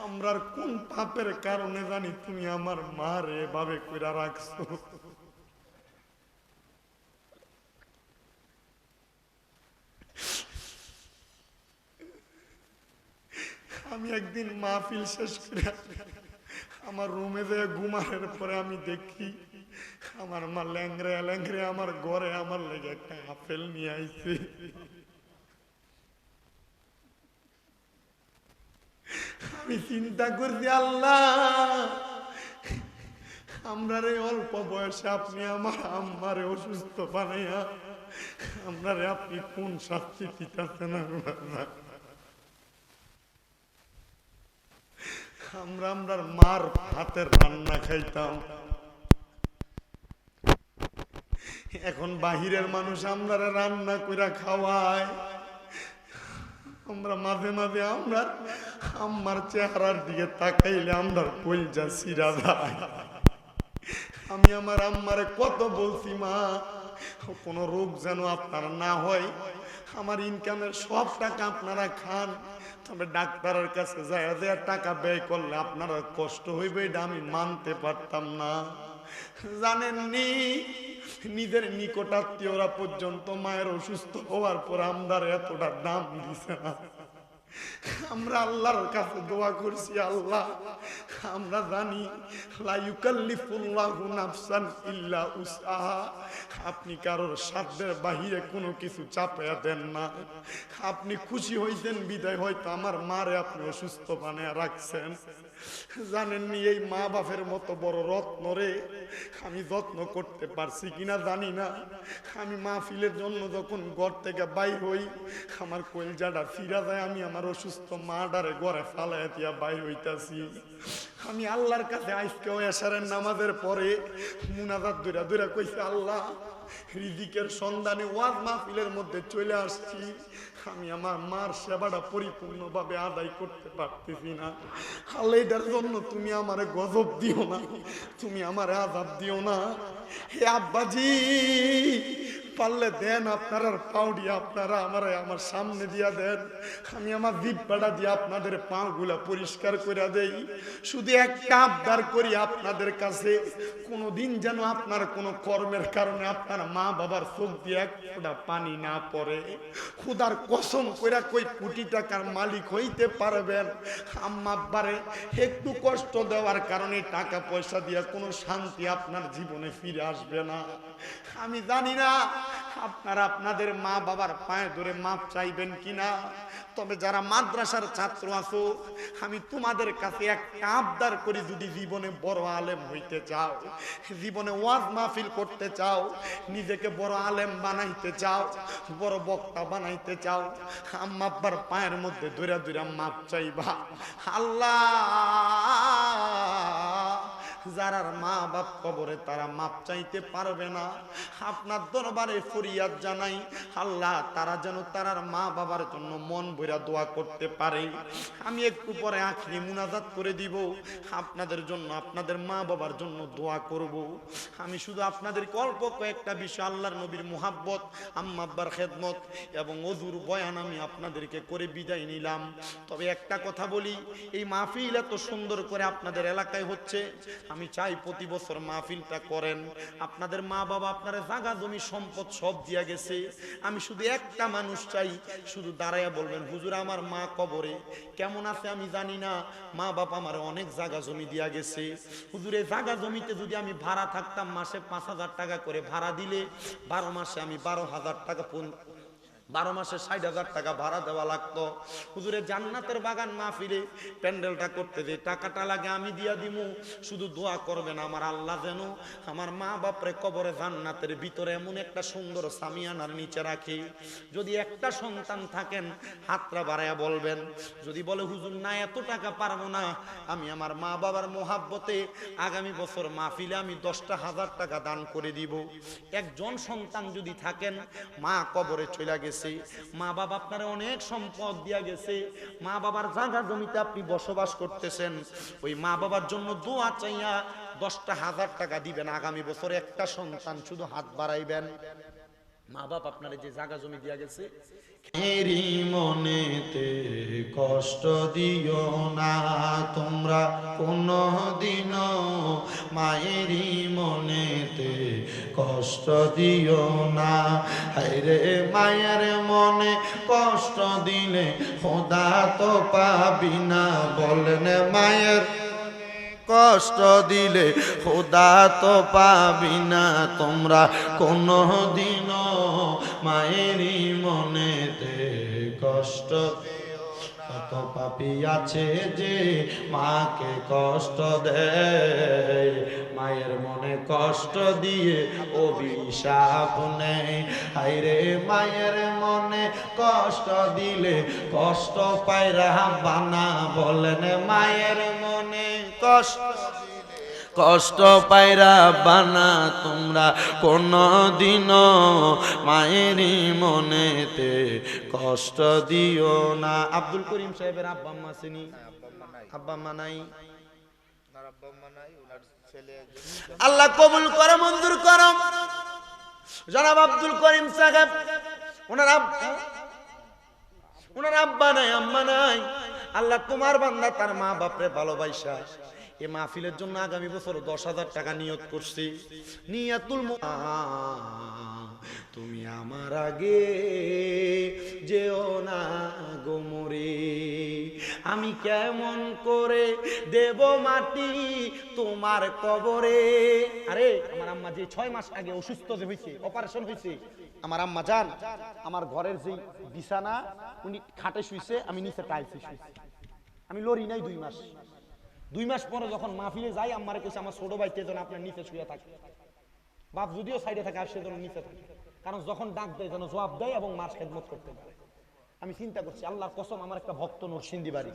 আমরার কোন পাপের কারণে জানি তুমি আমার মা রে এভাবে কইরা রাখছো। আমি একদিন মাহফিল শেষ করে আমার রুমে যে ঘুমানোর পরে আমি দেখি আমার মা ল্যাংড়ে ল্যাংড়ে আমার ঘরে আমার লেগে একটা আপেল নিয়ে আইছে। আমি চিন্তা করছি আল্লাহ, আমরার এই অল্প বয়সে আপনি আমার আম্মারে অসুস্থ বানাইয়া আমরারে আপনি কোন শাস্তি দিতেছেন? আমরা আমরার মার হাতের রান্না খাইতাম, এখন বাহিরের মানুষ আমরারে রান্না কইরা খাওয়ায়। আমরা মাঝে মাঝে আমরা আম্মার চেহারার দিকে তাকাইলে আমরার কলজা সিরা যায়। আমি আমার আম্মারে কত বলছি, মা কোনো রোগ যেন আপনার না হয়, আমার ইনকামের সব টাকা আপনারা খান, তবে ডাক্তারের কাছে যায় টাকা ব্যয় করলে আপনারা কষ্ট হইবে, এটা আমি মানতে পারতাম না। জানেননি, নিজের নিকটাত্মীয়রা পর্যন্ত মায়ের অসুস্থ হওয়ার পর আমরার এতটা দাম দিছে না। আমরা আল্লাহর কাছে দোয়া করছি, আল্লাহ আমরা জানি লা ইউকাল্লিফুল্লাহু নাফসান ইল্লা উসআহা, আপনি কারোর সাধ্যের বাহিরে কোনো কিছু চাপায়া দেন না। আপনি খুশি হইতেন বিদায় হয়তো আমার মারে আপনি অসুস্থ বানায়া রাখছেন। জানেননি, এই মা বাপের মতো বড় রত্ন রে আমি যত্ন করতে পারছি কিনা জানি না। আমি মাহফিলের জন্য যখন ঘর থেকে বাইর হই, আমার কলজাটা ফিরা যায়, আমি আমার অসুস্থ মাটারে ঘরে ফালাইয়া দিয়া বাইর হইতাছি। আমি আল্লাহর কাছে আজকেও এশারের নামাজের পরে মুনাজাত দূরা দূরা কইছি, আল্লাহ রিজিকের সন্ধানে ওয়াজ মাহফিলের মধ্যে চলে আসছি, আমি আমার মার সেবাটা পরিপূর্ণভাবে আদায় করতে পারতেছি না। আল্লাহ এটার জন্য তুমি আমারে গজব দিও না, তুমি আমারে আযাব দিও না। হে আব্বাজি, পারলে দেন আপনার আর পাউডি আপনারা আমারে আমার সামনে দিয়া দেন, আমি আমার জিহ্বাটা দিয়ে আপনাদের পাগুলা পরিষ্কার করে দেই। শুধু একটা আবদার করি আপনাদের কাছে, কোনোদিন যেন আপনার কোনো কর্মের কারণে আপনার মা বাবার চোখ দিয়ে এক ফোঁটা পানি না পড়ে। খুদার কসম কইরা কই কোটি টাকার মালিক হইতে পারবেন, আম্মা আব্বারে একটু কষ্ট দেওয়ার কারণে টাকা পয়সা দিয়ে কোনো শান্তি আপনার জীবনে ফিরে আসবে না। আমি জানি না আপনারা আপনাদের মা বাবার পায়ে ধরে মাপ চাইবেন কিনা, তবে যারা মাদ্রাসার ছাত্র আছো, আমি তোমাদের কাছে একটা আবদার করি, যদি জীবনে বড় আলেম হইতে চাও, জীবনে ওয়াজ মাহফিল করতে চাও, নিজেকে বড় আলেম বানাইতে চাও, বড় বক্তা বানাইতে চাও, আম্মা আব্বার পায়ের মধ্যে ধরে ধরে মাপ চাইবা। আল্লাহ যারার মা বাপ কবরে তারা মাপ চাইতে পারবে না, আপনার দরবারে ফরিয়াদ জানাই, আল্লাহ তারা যেন তারার মা বাবার জন্য মন ভরা দোয়া করতে পারে। আমি একটু পরে আখরি মুনাজাত করে দিব, আপনাদের জন্য আপনাদের মা বাবার জন্য দোয়া করব। আমি শুধু আপনাদেরকে অল্প কয়েকটা বিষয়, আল্লাহর নবীর মুহাব্বত, আম্মা আব্বার খেদমত এবং ওযুর বয়ান আমি আপনাদেরকে করে বিদায় নিলাম। তবে একটা কথা বলি, এই মাহফিল এত সুন্দর করে আপনাদের এলাকায় হচ্ছে, আমি চাই প্রতি বছর মাহফিলটা করেন। আপনাদের মা বাবা আপনারা জায়গা জমি সম্পদ সব দিয়া গেছে, আমি শুধু একটা মানুষ চাই, শুধু দাঁড়াইয়া বলবেন, হুজুর আমার মা কবরে কেমন আছে আমি জানি না, মা বাবা আমার অনেক জায়গা জমি দিয়া গেছে, হুজুর এই জায়গা জমিতে যদি আমি ভাড়া থাকতাম, মাসে 5,000 টাকা করে ভাড়া দিলে 12 মাসে আমি 12,000 টাকা 12 মাসে 60,000 টাকা ভাড়া দেওয়া লাগতো। হুজুরে জান্নাতের বাগান মাহফিলে প্যান্ডেলটা করতে যে টাকাটা লাগে আমি দিয়া দিমু, শুধু দোয়া করবেন আমার আল্লাহ যেন আমার মা বাপরে কবরে জান্নাতের ভিতরে এমন একটা সুন্দর সামিয়ানার নিচে রাখি। যদি একটা সন্তান থাকেন হাতটা বাড়ায়া বলবেন, যদি বলে হুজুর না এত টাকা পারবো না, আমি আমার মা বাবার মোহাব্বতে আগামী বছর মাহফিলে আমি 10,000 টাকা দান করে দিব। একজন সন্তান যদি থাকেন, মা কবরে চলে গেছে, মা বাবা আপনার অনেক সম্পদ দিয়া গেছে, মা বাবার জায়গা জমিতে আপনি বসবাস করতেছেন, ওই মা বাবার জন্য দোয়া চাইয়া 10,000 টাকা দিবেন। আগামী বছর একটা সন্তান শুধু হাত বাড়াইবেন, মা বাপ আপনার যে জায়গা জমি দিয়া গেছে, এরি মনেতে কষ্ট দিও না তোমরা কোনো দিনও, মায়েরি মনেতে কষ্ট দিও না। হায়রে মায়ের মনে কষ্ট দিলে খোদা তো পাবি না, বলেন মায়ের কষ্ট দিলে খোদা তো পাবি না, তোমরা কোনো দিনও মায়েরই মনেতে কষ্ট কত পাপী আছে যে মাকে কষ্ট দেয়, মায়ের মনে কষ্ট দিয়ে অভিশাপ নেয়। হায়রে মায়ের মনে কষ্ট দিলে কষ্ট পায় রাব্বানা, বলেন মায়ের মনে কষ্ট পায় রাব্বানা, তোমরা কোনদিনও মায়েরই মনেতে কষ্ট দিও না। আব্দুল করিম সাহেবের আব্বা আম্মা চিনি? আব্বা আম্মা নাই? আল্লাহ কবুল করো, মঞ্জুর করো। জনাব আব্দুল করিম সাহেব, ওনার আব্বা নাই, আম্মা নাই। আল্লাহ তোমার বান্দা তার মা বাপরে ভালোবাসা এই মাহফিলের জন্য আগামী বছর 10,000 টাকা নিয়ত করছি। নিয়াতুল তুমি আমার আগে যেও না গো মরে, আমি কেমন করে দেব মাটি তোমার কবরে। আরে আমার আম্মা যে 6 মাস আগে অসুস্থ যে হয়েছে, অপারেশন হয়েছে, আমার আম্মা জান আমার ঘরের যে বিছানা উনি খাটে শুইছে, আমি নিচে টাইলসে শুইছি, আমি লড়ি নাই 2 মাস। 2 মাস পরে যখন মাহফিলে যাই আম্মারে কইছে আমার ছোট ভাইতে যেন আপনার নিচে শুয়ে থাকে, বাপ যদিও সাইডে থাকে আর সে যেন নিচে থাকে, কারণ যখন ডাক দেয় যেন জবাব দেয় এবং মার খেদমত করতে পারে। আমি চিন্তা করছি আল্লাহর কসম, আমার একটা ভক্ত নরসিংদী বাড়ি,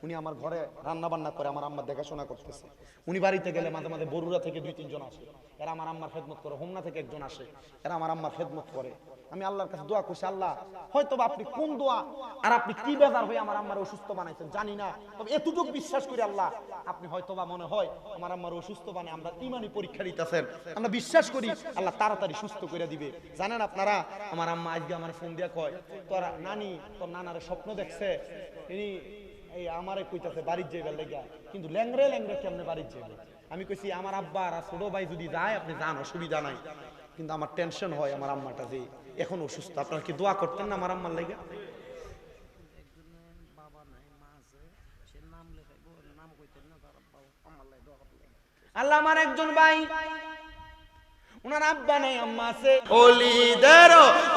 উনি আমার ঘরে রান্না বান্না করে, আমার আম্মা দেখাশোনা করতেছে। উনি বাড়িতে গেলে মাঝে মাঝে বরুড়া থেকে 2-3 জন আসে, এরা আমার আম্মার খেদমত করে। হোমনা থেকে একজন আসে, এরা আমার আম্মার খেদমত করে। আমি আল্লাহর কাছে দোয়া করছি, আল্লাহ হয়তো আপনি কোন দোয়া আর আপনি কি বেজার হয়ে আমার আম্মার অসুস্থ বানাইছেন জানি না, তবে এতটুকু বিশ্বাস করি আল্লাহ আপনি হয়তোবা মনে হয় আমার আম্মার অসুস্থ বানাই আমরা ইমানি পরীক্ষা দিতেছেন, আমরা বিশ্বাস করি আল্লাহ তাড়াতাড়ি সুস্থ করে দিবে। জানেন আপনারা, আমার আম্মা আজকে আমার ফোন দিয়া কয়, তোরা নানি তোর নানারে স্বপ্ন দেখছে, ইনি এই আমারে কইতাছে বাড়ির যাইবার লেগা, কিন্তু ল্যাংরে ল্যাংরে কেমনে বাড়ির যাইবে। আমি কইছি আমার আব্বা আর ছোট ভাই যদি যায় আপনি যান, অসুবিধা নাই, কিন্তু আমার টেনশন হয় আমার আম্মাটা যে এখন অসুস্থ। আপনারা কি দোয়া করতেন না আমার আম্মার লেগা? আল্লাহ আমার একজন ভাই, উনার আব্বা নাই আম্মা আছে, ওলিদের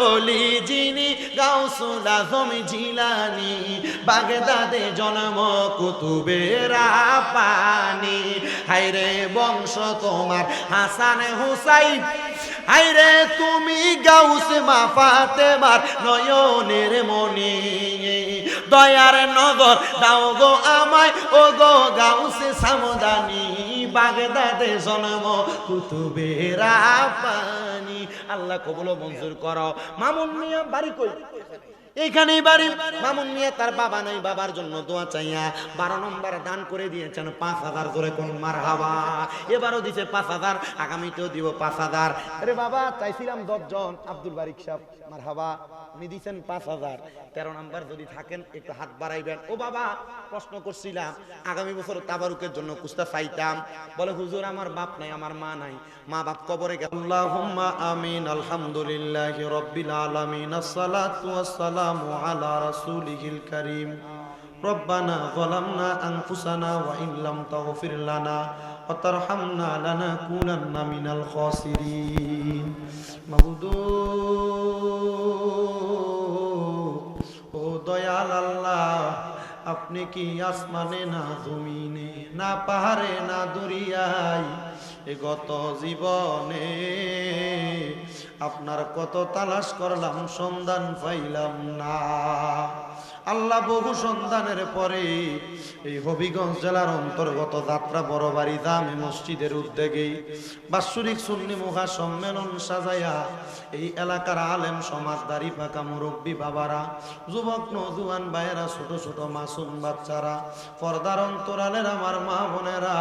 ওলি যিনি গাউসুল আজম জিলানী, বাগদাদে জন্ম কুতুবের পানি। হায়রে বংশ তোমার হাসান হুসাইন, হায়রে তুমি গাউস মা ফাতেমার নয়নের মনি, দয়ার নজর দাও গো আমায় ও গো গাউসে সামদানি, বাগদাদে জন্ম কুতুবের পানি। আল্লাহ কবুল মঞ্জুর করো। মামুন মিয়া বাড়ি কই? এইখানেই বাড়ি। মামুন মিয়া তার বাবা নাই, বাবার জন্য দোয়া চাইয়া 12 নম্বর দান করে দিয়েছেন 5,000, করে কোন মারহাবা। এবারও দিছে 5,000, আগামীতেও দিব 5,000। আরে বাবা চাইছিলাম 10 জন, আব্দুল বারিক সাহেব মারহাবা, উনি দিয়েছেন 5,000। 13 নম্বর যদি থাকেন একটু হাত বাড়াইবেন। ও বাবা প্রশ্ন করছিলাম আগামী বছর তাবারুকের জন্য কুস্তা চাইতাম, বলে হুজুর আমার বাপ নাই, আমার মা নাই, মা বাপ কবরে গেল। আল্লাহুম্মা আমিন। আলহামদুলিল্লাহি রাব্বিল আলামিন, আসসালাতু ওয়াসসালামু আলা রাসূলিহিল কারীম। রব্বানা যালামনা আনফুসানা ওয়া ইন লাম তাগফির লানা ওয়া তারহামনা লানাকুনান্না মিনাল খাসিরিন। মাবুদু ও দয়াল আল্লাহ, আপনি কি আসমানে না জমিনে না পাহাড়ে না দরিয়ায়, এ গত জীবনে আপনার কত তালাশ করলাম সন্ধান পাইলাম না। আল্লাহ বহু সন্ধানের পরে এই হবিগঞ্জ জেলার অন্তর্গত যাত্রা বড় বাড়ি জামে মসজিদের উদ্যোগে বাৎসরিক সুন্নি মুখা সম্মেলন সাজাইয়া এই এলাকার আলেম সমাজদারি পাকা মুরব্বী বাবারা, যুবক নজুয়ান ভাইয়েরা, ছোট ছোট মাসুম বাচ্চারা, পর্দার অন্তরালের আমার মা বোনেরা,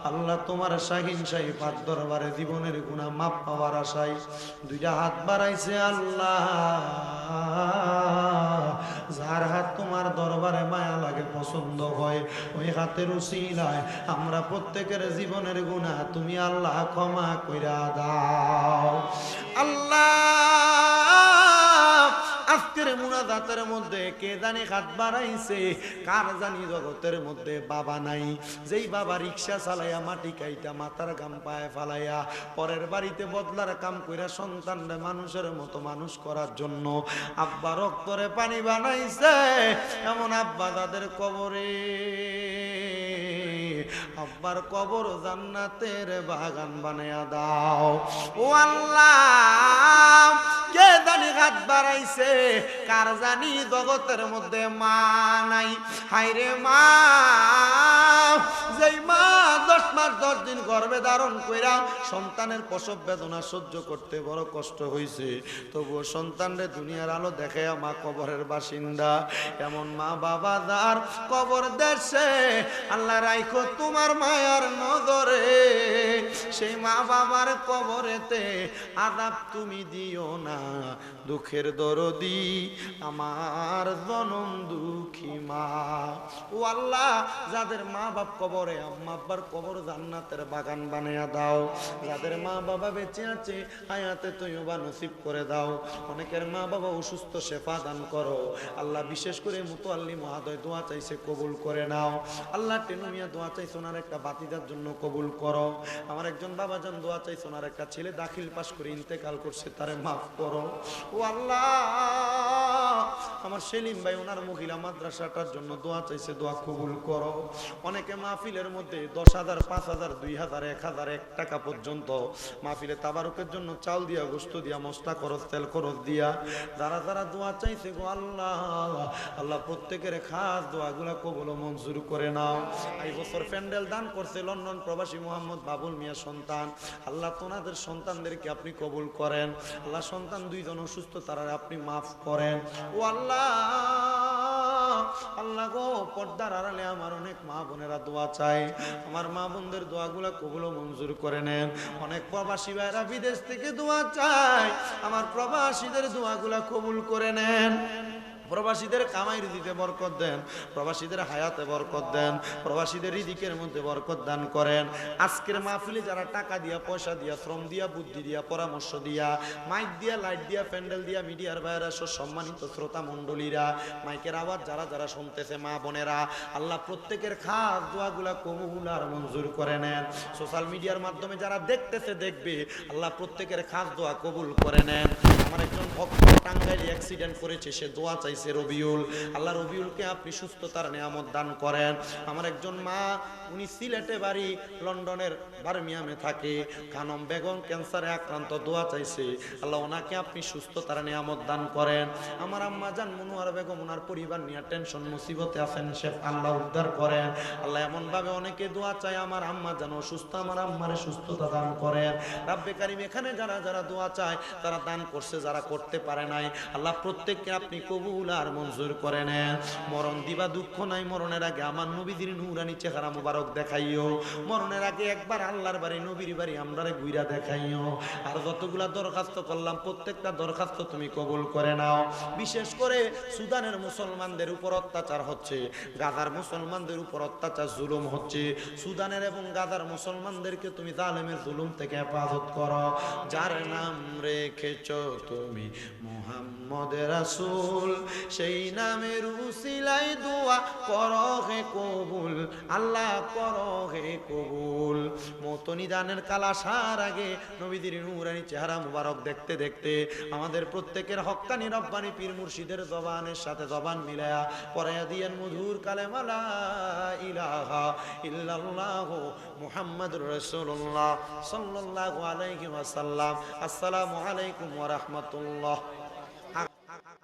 আল্লাহ তোমার শাহিন শাহী পাক দরবারে জীবনের গুনাহ মাপ পাওয়ার আশায় 2টা হাত বাড়াইছে। আল্লাহ যার হাত তোমার দরবারে মায়া লাগে, পছন্দ হয়, ওই হাতের উসিলায় আমরা প্রত্যেকের জীবনের গুনাহ তুমি আল্লাহ ক্ষমা কইরা দাও। আল্লাহ আজকের মুনাজাতের মধ্যে কে জানি হাত বাড়াইছে, কার জানি জগতের মধ্যে বাবা নাই, যেই বাবা রিক্সা চালাইয়া মাটি কাইটা মাথার গাম পায়ে ফালাইয়া পরের বাড়িতে বদলার কাম কইরা সন্তানরে মানুষের মতো মানুষ করার জন্য আব্বা রক্তরে পানি বানাইছে, এমন আব্বা তাদের কবরে আব্বার কবর জান্নাতের বাগান বানায়া দাও। ও আল্লাহ, কে জানি হাত বাড়াইছে, কার জানি জগতের মধ্যে মা নাই। হায়রে মা, যেই মা 10 মাস 10 দিন গর্ভে ধারণ কইরা সন্তানের প্রসব বেদনা সহ্য করতে বড় কষ্ট হইছে, তবুও সন্তানরে দুনিয়ার আলো দেখে মা কবরের বাসিন্দা। এমন মা বাবা যার কবর দেশে, আল্লাহ রাইখো তোমার মায়ার নজরে, সেই মা বাবার কবরেতে আযাব তুমি দিও না। দুঃখের দরদি আমার জনম দুঃখী মা। ও আল্লাহ, যাদের মা বাপ কবরে, আম্মা আব্বার কবর জান্নাতের বাগান বানিয়ে দাও। যাদের মা বাবা বেঁচে আছে, হায়াতে তৈয়বা নসিব করে দাও। অনেকের মা বাবা অসুস্থ, শেফা দান করো আল্লাহ। বিশেষ করে মুতআল্লি মহোদয় দোয়া চাইছে, কবুল করে নাও আল্লাহ। টেনুমিয়া দোয়া চাইছে, ওনার একটা বাতিদার জন্য কবুল করো। আমার একজন বাবাজান দোয়া চাইছে, ওনার একটা ছেলে দাখিল পাস করে ইন্তেকাল করছে, তারে মাফ করো। ও আল্লাহ, আমার সেলিম ভাই ওনার মহিলা মাদ্রাসাটার জন্য দোয়া চাইছে, দোয়া কবুল করো। অনেকে মাহফিলের মধ্যে 10,000, 5,000, 2,000, 1,000, 1 টাকা পর্যন্ত মাহফিলে তাবারুকের জন্য চাল দিয়া, গোস্ত দিয়া, মশলা খরচ, তেল খরচ দিয়া যারা যারা দোয়া চাইছে গো আল্লাহ, আল্লাহ প্রত্যেকের খাস দোয়াগুলা কবুল ও মঞ্জুর করে নাও। এই বছর প্যান্ডেল দান করছে লন্ডন প্রবাসী মোহাম্মদ বাবুল মিয়া সন্তান, আল্লাহ তোনাদের সন্তানদেরকে আপনি কবুল করেন আল্লাহ। সন্তান 2 জন অসুস্থ, তারা আপনি মাফ করেন। ও আল্লাহ, আল্লাহ গো, পর্দার আড়ালে আমার অনেক মা বোনেরা দোয়া চায়, আমার মা বোনদের দোয়াগুলা কবুল ও মঞ্জুর করে নেন। অনেক প্রবাসী ভাইরা বিদেশ থেকে দোয়া চায়, আমার প্রবাসীদের দোয়াগুলা কবুল করে নেন। প্রবাসীদের কামাই রিজিকে বরকত দেন, প্রবাসীদের হায়াতে বরকত দেন, প্রবাসীদের রিজিকের মধ্যে বরকত দান করেন। আজকের মাহফিলে যারা টাকা দিয়া, পয়সা দিয়া, শ্রম দিয়া, বুদ্ধি দিয়া, পরামর্শ দিয়া, মাইক দিয়া, লাইট দিয়া, প্যান্ডেল দিয়া, মিডিয়ার ভাইরা সহ সম্মানিত শ্রোতা মণ্ডলীরা, মাইকের আওয়াজ যারা যারা শুনতেছে, মা বোনেরা, আল্লাহ প্রত্যেকের খাস দোয়াগুলা কবুল আর মঞ্জুর করে নেন। সোশ্যাল মিডিয়ার মাধ্যমে যারা দেখতেছে, দেখবে, আল্লাহ প্রত্যেকের খাস দোয়া কবুল করে নেন। আমার একজন ভক্ত টাঙ্গাইলে অ্যাক্সিডেন্ট করেছে, সে দোয়া চাইছে রবিউল, আল্লাহ রবিউলকে আপনি সুস্থতার নিয়ামত দান করেন। আমার একজন মা, উনি সিলেটে বাড়ি, লন্ডনের বার্মিয়ামে থাকে, খানম বেগম ক্যান্সারে আক্রান্ত, দোয়া চাইছে, আল্লাহ ওনাকে আপনি সুস্থতার নিয়ামত দান করেন। আমার আম্মা জান মনোয়ার বেগম, ওনার পরিবার নিয়ে টেনশন মুসিবতে আছেন, সে আল্লাহ উদ্ধার করেন। আল্লাহ এমন ভাবে অনেকে দোয়া চায়, আমার আম্মা যেন অসুস্থ, আমার আম্মারে সুস্থতা দান করেন। রাব্বে কারিম, এখানে যারা যারা দোয়া চায়, তারা দান করছে, যারা করতে পারে নাই, আল্লাহ প্রত্যেককে আপনি কবুল আর মঞ্জুর করে নেন। মরণ দিবা দুঃখ নাই, মরণের আগে আমার নবীদের নূরানি চেহারা মুবারক দেখাইও। মরণের আগে একবার আল্লাহর বাড়ি, নবীর বাড়ি আমরারে ঘুরা দেখাইও। আর যতগুলা দরখাস্ত করলাম, প্রত্যেকটা দরখাস্ত তুমি কবুল করে নাও। বিশেষ করে সুদানের মুসলমানদের উপর অত্যাচার হচ্ছে, গাজার মুসলমানদের উপর অত্যাচার, জুলুম হচ্ছে। সুদানের এবং গাজার মুসলমানদেরকে তুমি জালেমের জুলুম থেকে হেফাজত করো। যার নাম রেখেছো তুমি মুহাম্মদ রাসূল, সেই নামের উসিলাই দোয়া করো হে কবুল, আল্লাহ করো হে কবুল। মতনি দানের কাল আসার আগে নবীদের নূরানি চেহারা মুবারক দেখতে দেখতে আমাদের প্রত্যেকের হক্কানি রব্বানি পীর মুর্শিদের জবানের সাথে জবান মিলায়া পড়াইয়া দিয়েন মধুর কালেমা লা ইলাহা ইল্লাল্লাহ মুহাম্মাদুর রাসূলুল্লাহ সাল্লাল্লাহু আলাইহি ওয়াসাল্লাম। আসসালামু আলাইকুম ওয়া রাহমাতুল্লাহ।